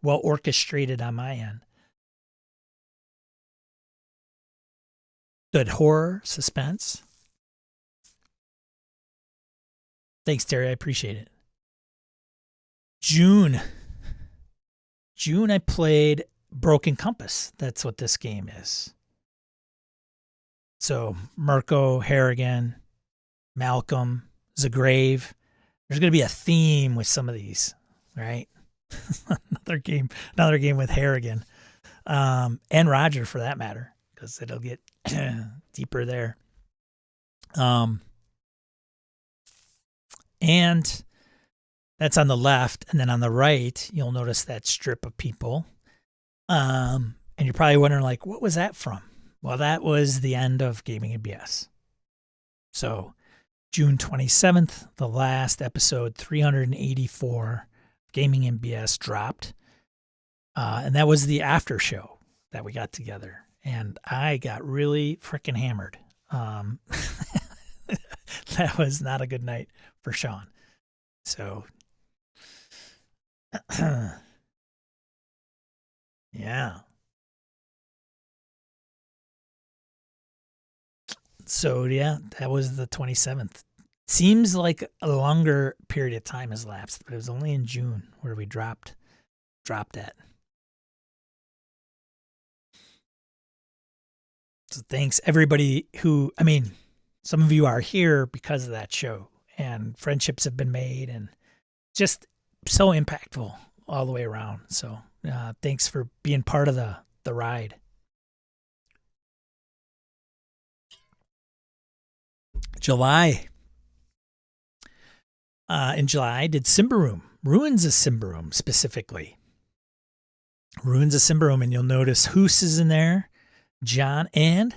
well orchestrated on my end. Good horror, suspense. Thanks, Terry. I appreciate it. June, I played Broken Compass. That's what this game is. So Mirko, Harrigan, Malcolm, Zagrave. There's going to be a theme with some of these, right? another game with Harrigan, and Roger for that matter, because it'll get deeper there. And that's on the left, and then on the right, you'll notice that strip of people. And you're probably wondering, like, what was that from? Well, that was the end of Gaming and BS. So June 27th, the last episode, 384, Gaming and BS dropped. And that was the after show that we got together. And I got really freaking hammered. That was not a good night for Sean. So, yeah. So, yeah, that was the 27th. Seems like a longer period of time has lapsed, but it was only in June where we dropped at. So thanks everybody who, I mean, some of you are here because of that show, and friendships have been made, and just so impactful all the way around. So thanks for being part of the ride. July. In July, I did Symbaroum, Ruins of Symbaroum specifically. Ruins of Symbaroum, and you'll notice Hoos is in there, John, and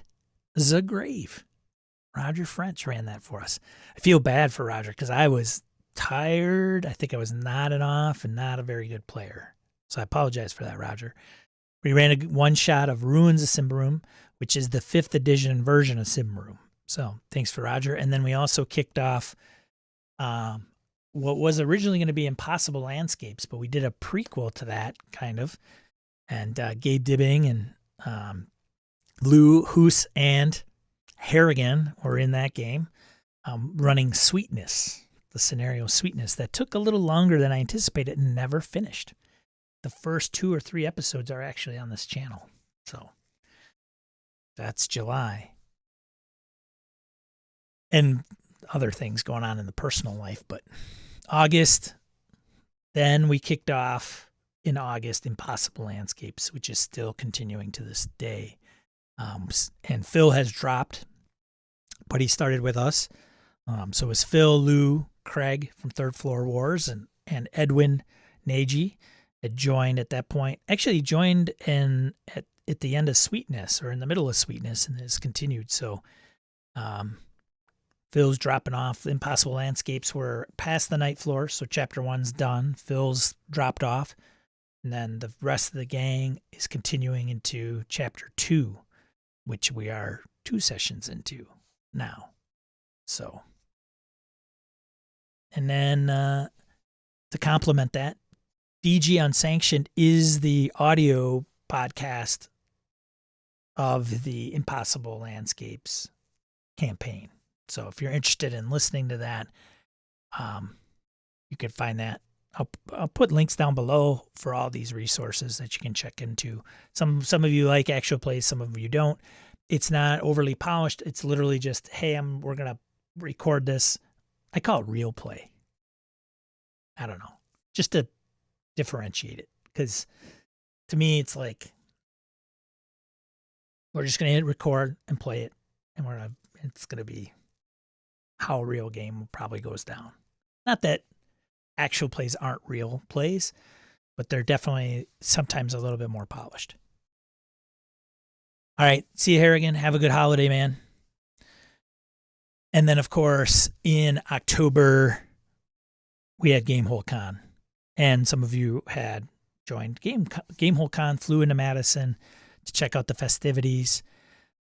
The Grave. Roger French ran that for us. I feel bad for Roger because I was tired. I think I was nodding off and not a very good player. So I apologize for that, Roger. We ran a one shot of Ruins of Symbaroum, which is the 5th edition version of Symbaroum. So thanks for Roger. And then we also kicked off what was originally going to be Impossible Landscapes, but we did a prequel to that, kind of. And Gabe Dibbing and Lou, Hoos, and Harrigan were in that game, running Sweetness, the scenario Sweetness, that took a little longer than I anticipated and never finished. The first 2 or 3 episodes are actually on this channel. So that's July. And other things going on in the personal life. But August, then we kicked off in August Impossible Landscapes, which is still continuing to this day. And Phil has dropped, but he started with us. So it was Phil, Lou, Craig from Third Floor Wars, and Edwin Nagy had joined at that point. Actually, he joined at the end of Sweetness, or in the middle of Sweetness, and has continued. So Phil's dropping off. Impossible Landscapes were past the Night Floor, so Chapter 1's done. Phil's dropped off. And then the rest of the gang is continuing into Chapter 2, which we are 2 sessions into now. So, and then to complement that, DG Unsanctioned is the audio podcast of the Impossible Landscapes campaign. So if you're interested in listening to that, you can find that. I'll put links down below for all these resources that you can check into. Some of you like actual plays, some of you don't. It's not overly polished. It's literally just, hey, we're gonna record this. I call it real play. I don't know, just to differentiate it, because to me it's like we're just gonna hit record and play it, and it's gonna be how a real game probably goes down. Not that actual plays aren't real plays, but they're definitely sometimes a little bit more polished. All right, see you, Harrigan. Have a good holiday, man. And then, of course, in October, we had Gamehole Con, and some of you had joined Gamehole Con, flew into Madison to check out the festivities.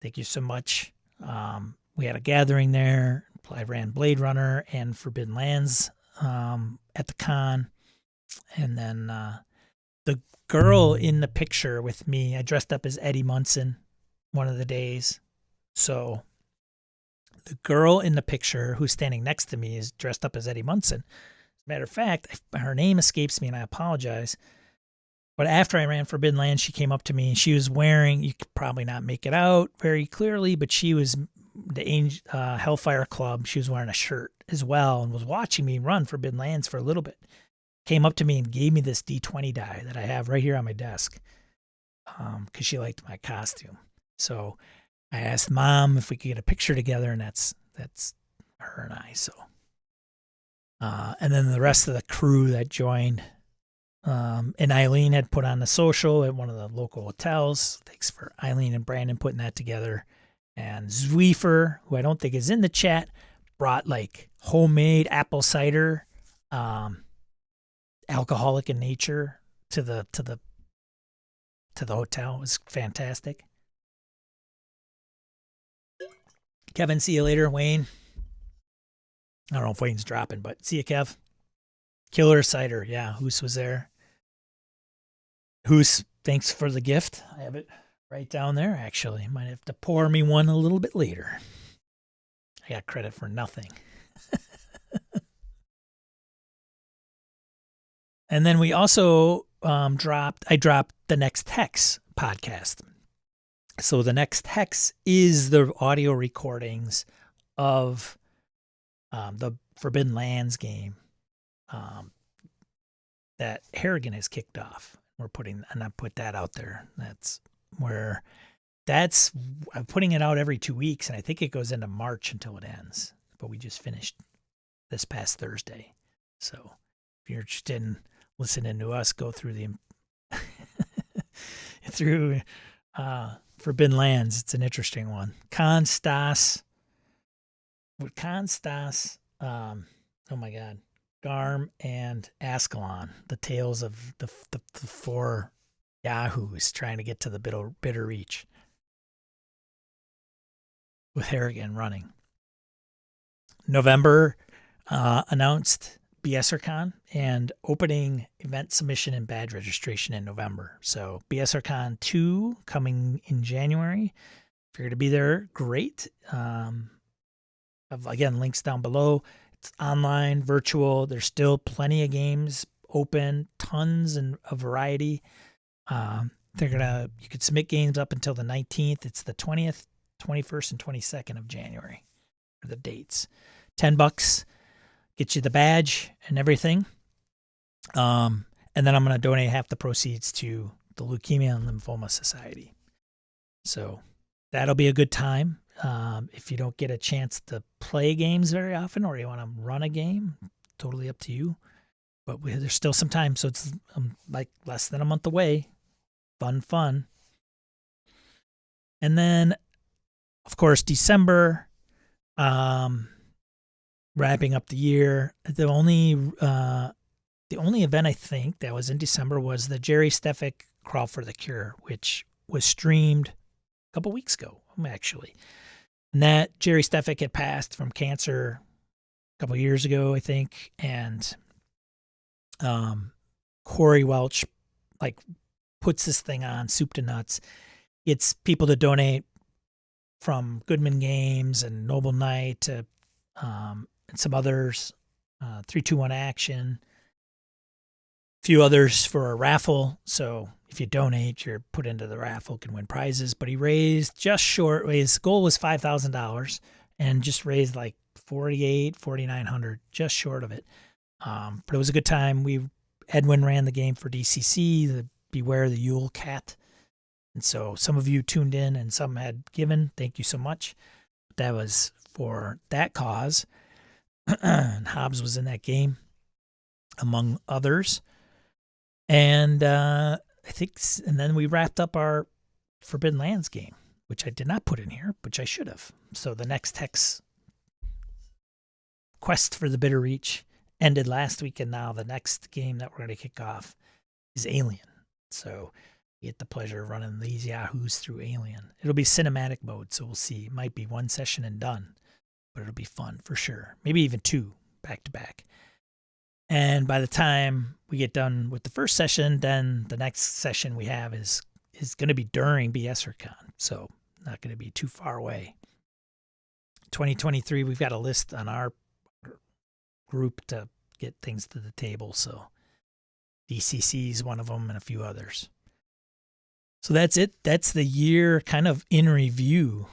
Thank you so much. We had a gathering there. I ran Blade Runner and Forbidden Lands at the con. And then the girl in the picture with me, I dressed up as Eddie Munson one of the days. So the girl in the picture who's standing next to me is dressed up as Eddie Munson. As a matter of fact, her name escapes me and I apologize. But after I ran Forbidden Lands, she came up to me and she was wearing, you could probably not make it out very clearly, but she was the Hellfire Club. She was wearing a shirt as well and was watching me run Forbidden Lands for a little bit. Came up to me and gave me this D20 die that I have right here on my desk because she liked my costume. So I asked Mom if we could get a picture together, and that's her and I. So, and then the rest of the crew that joined, and Eileen had put on the social at one of the local hotels. Thanks for Eileen and Brandon putting that together. And Zwiefer, who I don't think is in the chat, brought like homemade apple cider, alcoholic in nature, to the hotel. It was fantastic. Kevin, see you later. Wayne, I don't know if Wayne's dropping, but see you, Kev. Killer Cider. Yeah, Hoos was there. Hoos, thanks for the gift. I have it right down there, actually. Might have to pour me one a little bit later. I got credit for nothing. And then we also dropped the Next Hex podcast. So the Next Hex is the audio recordings of the Forbidden Lands game that Harrigan has kicked off. I put that out there. I'm putting it out every 2 weeks, and I think it goes into March until it ends. But we just finished this past Thursday. So if you're interested in listening to us go through through Forbidden Lands, it's an interesting one. Constas, oh my God, Garm and Ascalon, the tales of the four Yahoos trying to get to the bitter reach, with Harrigan running. November announced BSRCon and opening event submission and badge registration in November. So BSRCon 2 coming in January. If you're going to be there, great. Again, links down below. It's online, virtual. There's still plenty of games open, tons and a variety. You could submit games up until the 19th. It's the 20th, 21st, and 22nd of January are the dates. $10 gets you the badge and everything. And then I'm going to donate half the proceeds to the Leukemia and Lymphoma Society. So that'll be a good time. If you don't get a chance to play games very often, or you want to run a game, totally up to you. But there's still some time, so it's like less than a month away. Fun. And then, of course, December, wrapping up the year. The only event I think that was in December was the Jerry Stefik Crawl for the Cure, which was streamed a couple weeks ago, actually. And that Jerry Stefik had passed from cancer a couple years ago, I think, and Corey Welch puts this thing on soup to nuts. It's people to donate from Goodman Games and Noble Knight to and some others, 321 Action, a few others for a raffle. So if you donate, you're put into the raffle, can win prizes. But he raised just short. His goal was $5,000 and just raised like $4,900, just short of it. But it was a good time. Edwin ran the game for DCC, the Beware the Yule Cat. And so some of you tuned in and some had given. Thank you so much. That was for that cause. And Hobbs was in that game, among others. And I think, and then we wrapped up our Forbidden Lands game, which I did not put in here, which I should have. So the Next Hex Quest for the Bitter Reach ended last week, and now the next game that we're going to kick off is Alien. So you get the pleasure of running these Yahoos through Alien. It'll be cinematic mode, so we'll see. It might be one session and done, but it'll be fun for sure. Maybe even two back to back. And by the time we get done with the first session, then the next session we have is going to be during BSRCon, so not going to be too far away. 2023, we've got a list on our group to get things to the table, so DCC is one of them and a few others. So that's it. That's the year kind of in review.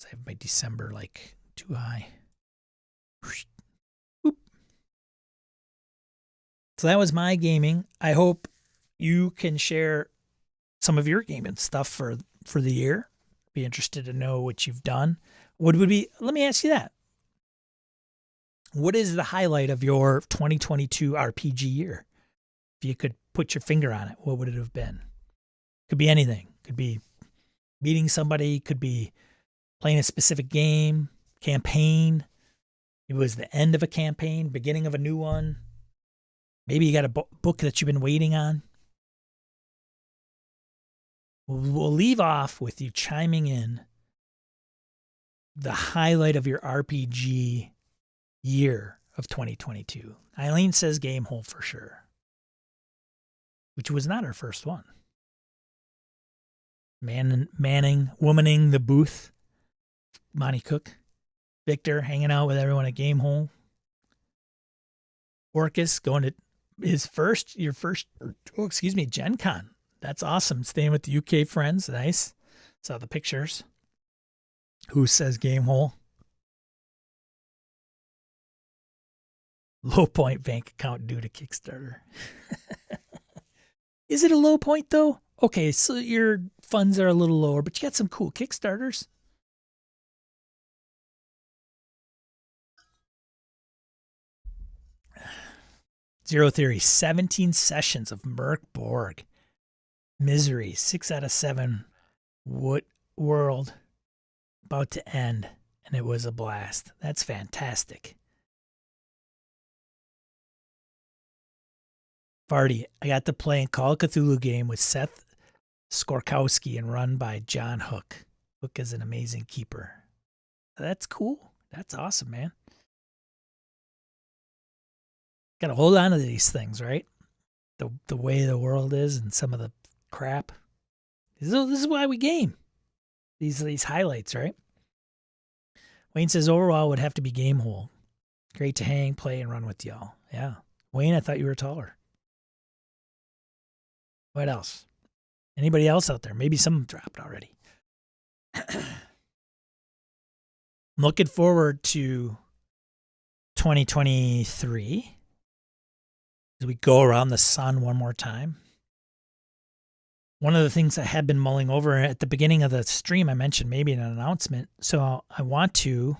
I have my December too high. Oop. So that was my gaming. I hope you can share some of your gaming stuff for the year. Be interested to know what you've done. What would be? Let me ask you that. What is the highlight of your 2022 RPG year? If you could put your finger on it, what would it have been? Could be anything. Could be meeting somebody. Could be playing a specific game, campaign. It was the end of a campaign, beginning of a new one. Maybe you got a book that you've been waiting on. We'll leave off with you chiming in the highlight of your RPG year of 2022. Eileen says Gamehole for sure, which was not her first one. Womaning the booth. Monty Cook. Victor hanging out with everyone at Gamehole. Orcus going to your first, Gen Con. That's awesome. Staying with the UK friends. Nice. Saw the pictures. Who says Gamehole? Low point bank account due to Kickstarter. Is it a low point though? Okay, so your funds are a little lower, but you got some cool Kickstarters. Zero Theory, 17 sessions of Merc Borg. Misery, 6 out of 7. What world about to end, and it was a blast. That's fantastic. Farty, I got to play a Call of Cthulhu game with Seth Skorkowski and run by John Hook. Hook is an amazing keeper. That's cool. That's awesome, man. Got to hold on to these things, right? The way the world is and some of the crap. This is why we game. These highlights, right? Wayne says overall would have to be Gamehole. Great to hang, play, and run with y'all. Yeah. Wayne, I thought you were taller. What else? Anybody else out there? Maybe some dropped already. I'm looking forward to 2023 as we go around the sun one more time. One of the things I had been mulling over at the beginning of the stream, I mentioned maybe an announcement. So I want to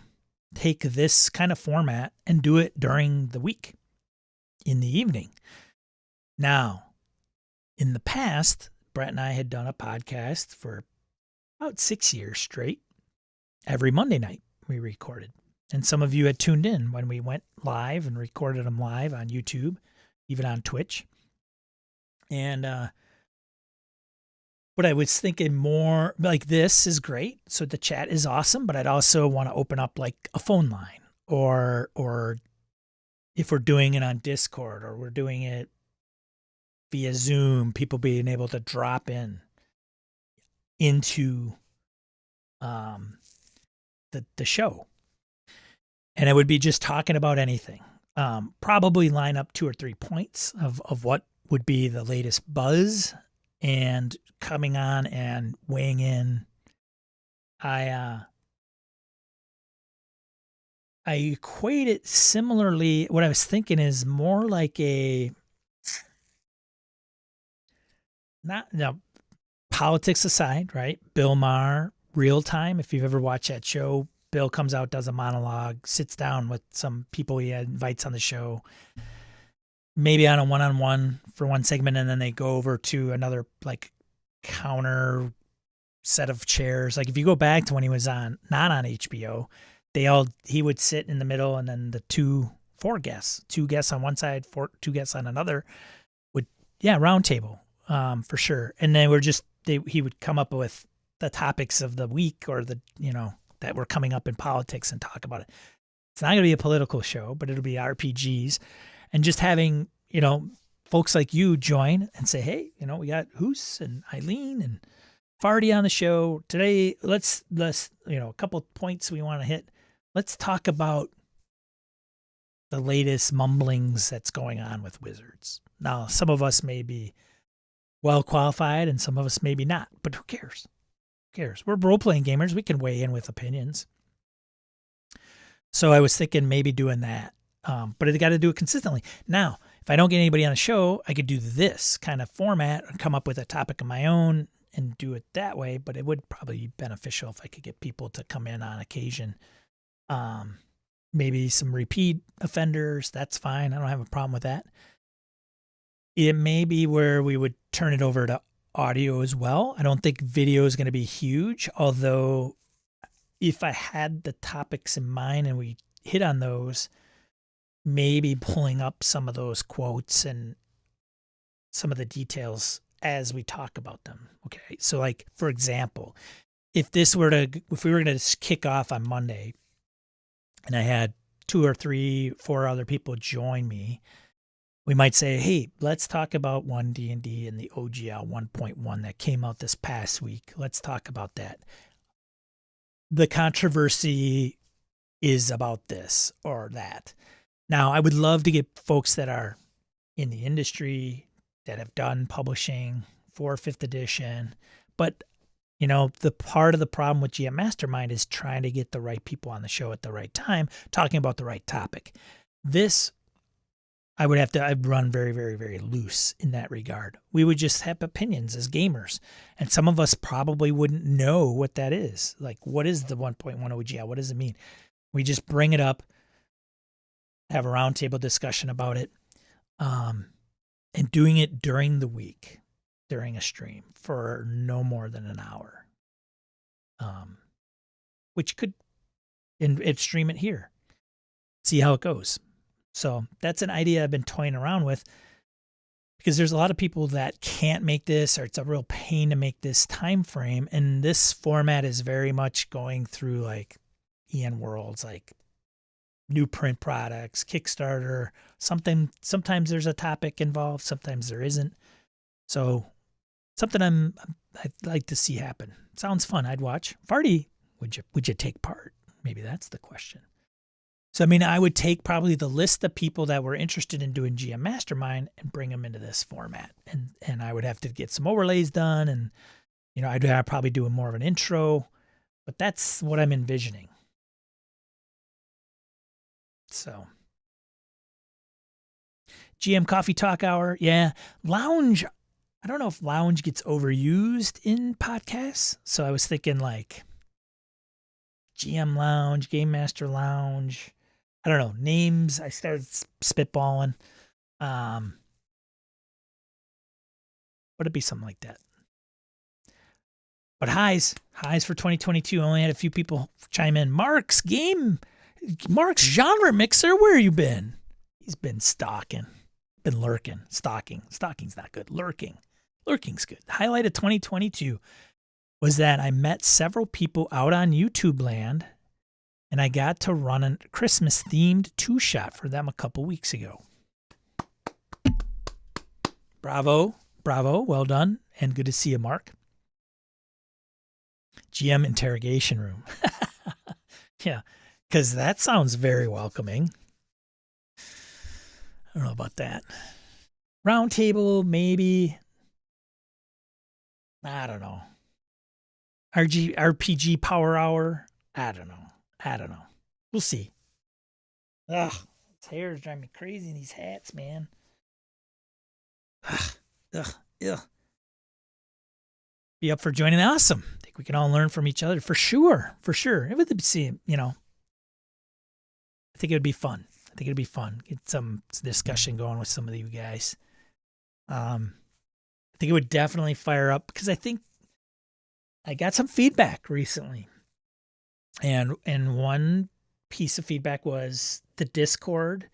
take this kind of format and do it during the week in the evening. Now, in the past, Brett and I had done a podcast for about 6 years straight. Every Monday night we recorded. And some of you had tuned in when we went live and recorded them live on YouTube, even on Twitch. And but I was thinking more like this is great. So the chat is awesome, but I'd also want to open up like a phone line or if we're doing it on Discord or we're doing it via Zoom, people being able to drop into the show. And it would be just talking about anything. Probably line up 2 or 3 points of what would be the latest buzz and coming on and weighing in. I equate it similarly. What I was thinking is more like politics aside, right? Bill Maher, Real Time. If you've ever watched that show, Bill comes out, does a monologue, sits down with some people he invites on the show, maybe on a one-on-one for one segment, and then they go over to another like counter set of chairs. Like if you go back to when he was not on HBO, he would sit in the middle, and then the two guests on one side, two guests on another round table, for sure. And they were he would come up with the topics of the week or that were coming up in politics and talk about it. It's not going to be a political show, but it'll be RPGs, and just having, folks like you join and say, hey, we got Hoos and Eileen and Farty on the show today. Let's a couple points we want to hit. Let's talk about the latest mumblings that's going on with Wizards. Now, some of us may be well qualified and some of us maybe not, but who cares? Who cares? We're role-playing gamers. We can weigh in with opinions. So I was thinking maybe doing that, but I got to do it consistently. Now, if I don't get anybody on the show, I could do this kind of format and come up with a topic of my own and do it that way, but it would probably be beneficial if I could get people to come in on occasion. Maybe some repeat offenders, that's fine. I don't have a problem with that. It may be where we would turn it over to audio as well. I don't think video is going to be huge, although if I had the topics in mind and we hit on those, maybe pulling up some of those quotes and some of the details as we talk about them. Okay. So like, for example, if we were going to kick off on Monday and I had 2 or 3, 4 other people join me, we might say, hey, let's talk about 1D&D and the OGL 1.1 that came out this past week. Let's talk about that. The controversy is about this or that. Now, I would love to get folks that are in the industry that have done publishing for 5th edition, but the part of the problem with GM Mastermind is trying to get the right people on the show at the right time, talking about the right topic. This, I'd run very, very, very loose in that regard. We would just have opinions as gamers. And some of us probably wouldn't know what that is. Like, what is the 1.1 OGL? What does it mean? We just bring it up, have a roundtable discussion about it, and doing it during the week, during a stream for no more than an hour. Which could, and stream it here. See how it goes. So that's an idea I've been toying around with, because there's a lot of people that can't make this, or it's a real pain to make this time frame. And this format is very much going through like EN Worlds, like new print products, Kickstarter, something. Sometimes there's a topic involved, sometimes there isn't. So something I'd like to see happen. Sounds fun. I'd watch. Farty, would you take part? Maybe that's the question. So, I would take probably the list of people that were interested in doing GM Mastermind and bring them into this format. And I would have to get some overlays done. And, I'd probably do more of an intro. But that's what I'm envisioning. So, GM Coffee Talk Hour. Yeah. Lounge. I don't know if lounge gets overused in podcasts. So I was thinking like GM Lounge, Game Master Lounge. I don't know, names. I started spitballing. Would it be something like that? But highs for 2022. I only had a few people chime in. Mark's genre mixer. Where you been? He's been stalking, been lurking, stalking. Stalking's not good. Lurking's good. The highlight of 2022 was that I met several people out on YouTube land, and I got to run a Christmas-themed 2-shot for them a couple weeks ago. Bravo, well done, and good to see you, Mark. GM interrogation room. Yeah, because that sounds very welcoming. I don't know about that. Round table, maybe. I don't know. RPG Power Hour. I don't know. We'll see. Ugh, this hair is driving me crazy in these hats, man. Ugh. Be up for joining? Awesome. I think we can all learn from each other for sure. It would see, I think it would be fun. Get some discussion going with some of you guys. I think it would definitely fire up, because I think I got some feedback recently. And one piece of feedback was the Discord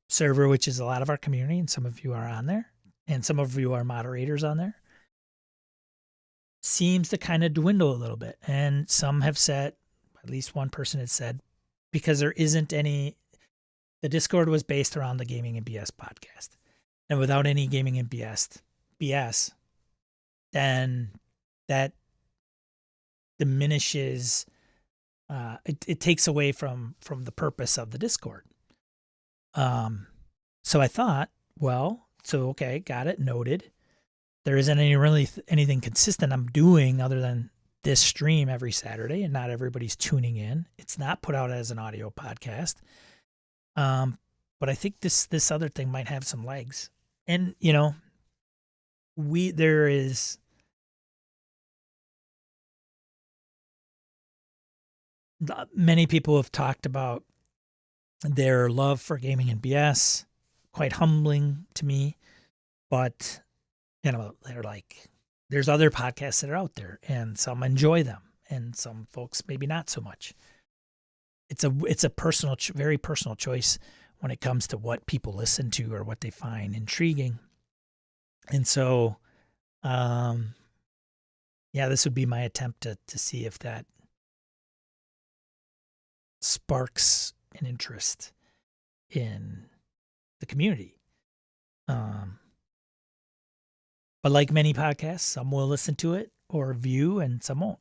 server, which is a lot of our community, and some of you are on there, and some of you are moderators on there, seems to kind of dwindle a little bit. And some have said, at least one person had said, because there isn't any, the Discord was based around the Gaming and BS podcast. And without any Gaming and BS, then that diminishes, it takes away from the purpose of the Discord. So I thought, okay, got it, noted. There isn't anything consistent I'm doing other than this stream every Saturday, and not everybody's tuning in. It's not put out as an audio podcast. But I think this other thing might have some legs. And, there is many people have talked about their love for Gaming and BS, quite humbling to me. But, they're like, there's other podcasts that are out there, and some enjoy them, and some folks maybe not so much. It's a personal, very personal choice when it comes to what people listen to or what they find intriguing. And so, yeah, this would be my attempt to see if that sparks an interest in the community. But like many podcasts, some will listen to it or view and some won't.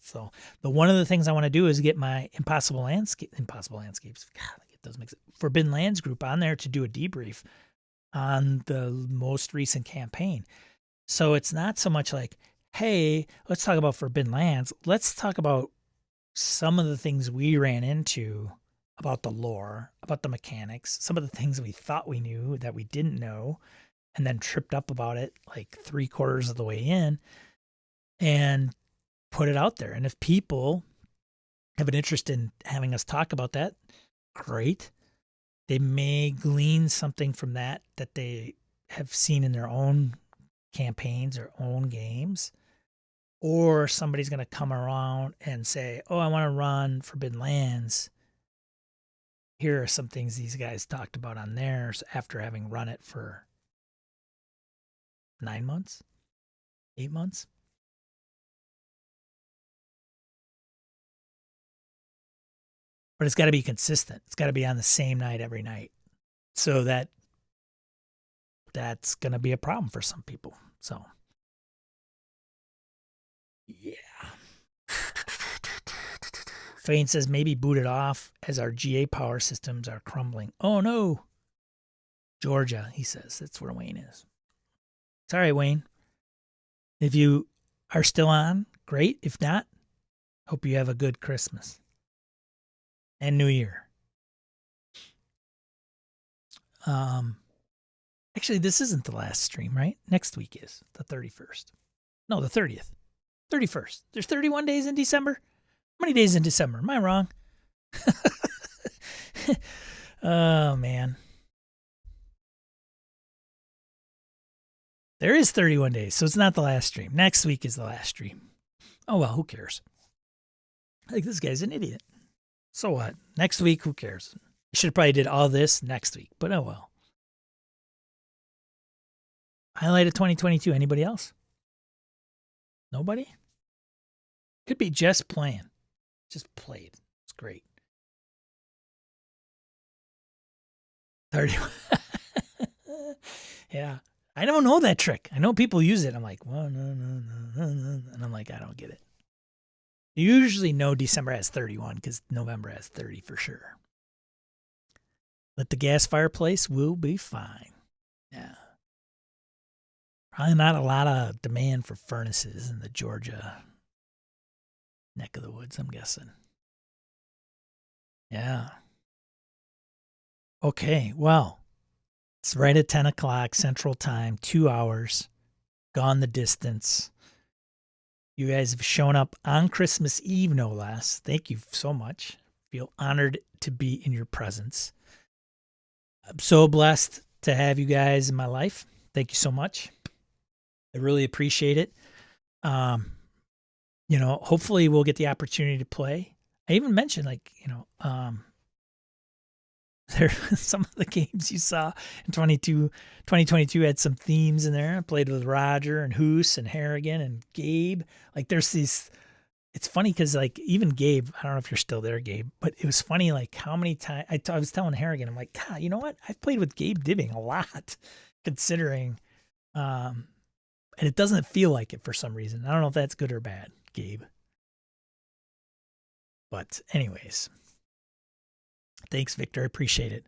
So the one of the things I want to do is get my Impossible Landscapes. God, it does make sense. Forbidden Lands group on there to do a debrief on the most recent campaign. So it's not so much like, hey, let's talk about Forbidden Lands. Let's talk about some of the things we ran into about the lore, about the mechanics, some of the things we thought we knew that we didn't know, and then tripped up about it like 3/4 of the way in, and put it out there. And if people have an interest in having us talk about that, great. They may glean something from that they have seen in their own campaigns or own games. Or somebody's going to come around and say, oh, I want to run Forbidden Lands. Here are some things these guys talked about on theirs after having run it for 9 months, 8 months. But it's got to be consistent. It's got to be on the same night every night. So that's going to be a problem for some people. So, yeah. Fane says maybe boot it off as our GA power systems are crumbling. Oh, no. Georgia, he says. That's where Wayne is. It's all right, Wayne. If you are still on, great. If not, hope you have a good Christmas and New Year. Actually, this isn't the last stream, right? Next week is the 31st. No, the 30th. 31st. There's 31 days in December. How many days in December? Am I wrong? Oh, man. There is 31 days, so it's not the last stream. Next week is the last stream. Oh, well, who cares? Like, this guy's an idiot. So what? Next week, who cares? I should have probably did all this next week, but oh well. Highlight of 2022. Anybody else? Nobody? Could be just playing. Just played. It's great. 30. Yeah. I don't know that trick. I know people use it. I'm like, well, no. And I'm like, I don't get it. You usually know December has 31 because November has 30 for sure. Lit the gas fireplace, we'll be fine. Yeah. Probably not a lot of demand for furnaces in the Georgia neck of the woods, I'm guessing. Yeah. Okay, well, it's right at 10 o'clock Central Time, 2 hours, gone the distance. You guys have shown up on Christmas Eve, no less. Thank you so much. Feel honored to be in your presence. I'm so blessed to have you guys in my life. Thank you so much. I really appreciate it. Hopefully we'll get the opportunity to play. I even mentioned there some of the games you saw in 2022 had some themes in there. I played with Roger and Hoos and Harrigan and Gabe. Like there's these, it's funny because like even Gabe, I don't know if you're still there, Gabe, but it was funny like how many times I was telling Harrigan, I'm like, God, you know what? I've played with Gabe Dibbing a lot, considering, and it doesn't feel like it for some reason. I don't know if that's good or bad, Gabe. But anyways, thanks, Victor. I appreciate it.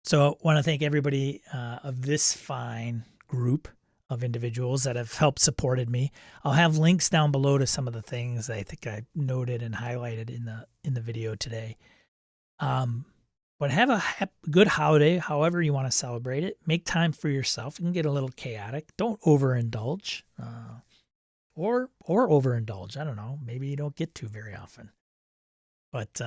So I want to thank everybody of this fine group of individuals that have helped supported me. I'll have links down below to some of the things I think I noted and highlighted in the video today. But have a good holiday, however you want to celebrate it. Make time for yourself. It can get a little chaotic. Don't overindulge, or overindulge. I don't know. Maybe you don't get to very often. But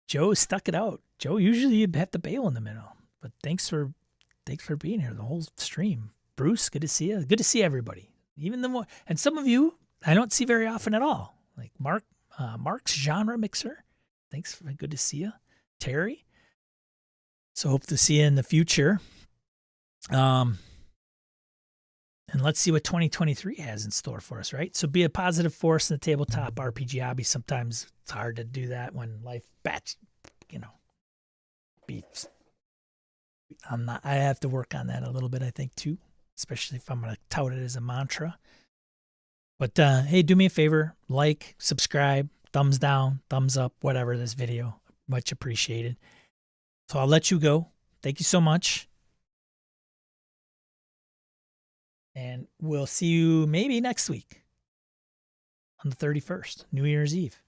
Joe stuck it out. Joe, usually you'd have to bail in the middle. But thanks for being here the whole stream. Bruce, good to see you. Good to see everybody. Even the more, and some of you I don't see very often at all. Like Mark's Genre Mixer. Thanks. Good to see you. Terry. So hope to see you in the future. And let's see what 2023 has in store for us, right? So be a positive force in the tabletop RPG hobby. Sometimes it's hard to do that when life beats. I have to work on that a little bit, I think, too, especially if I'm going to tout it as a mantra. But hey, do me a favor, like, subscribe, thumbs down, thumbs up, whatever this video. Much appreciated. So I'll let you go. Thank you so much. And we'll see you maybe next week on the 31st, New Year's Eve.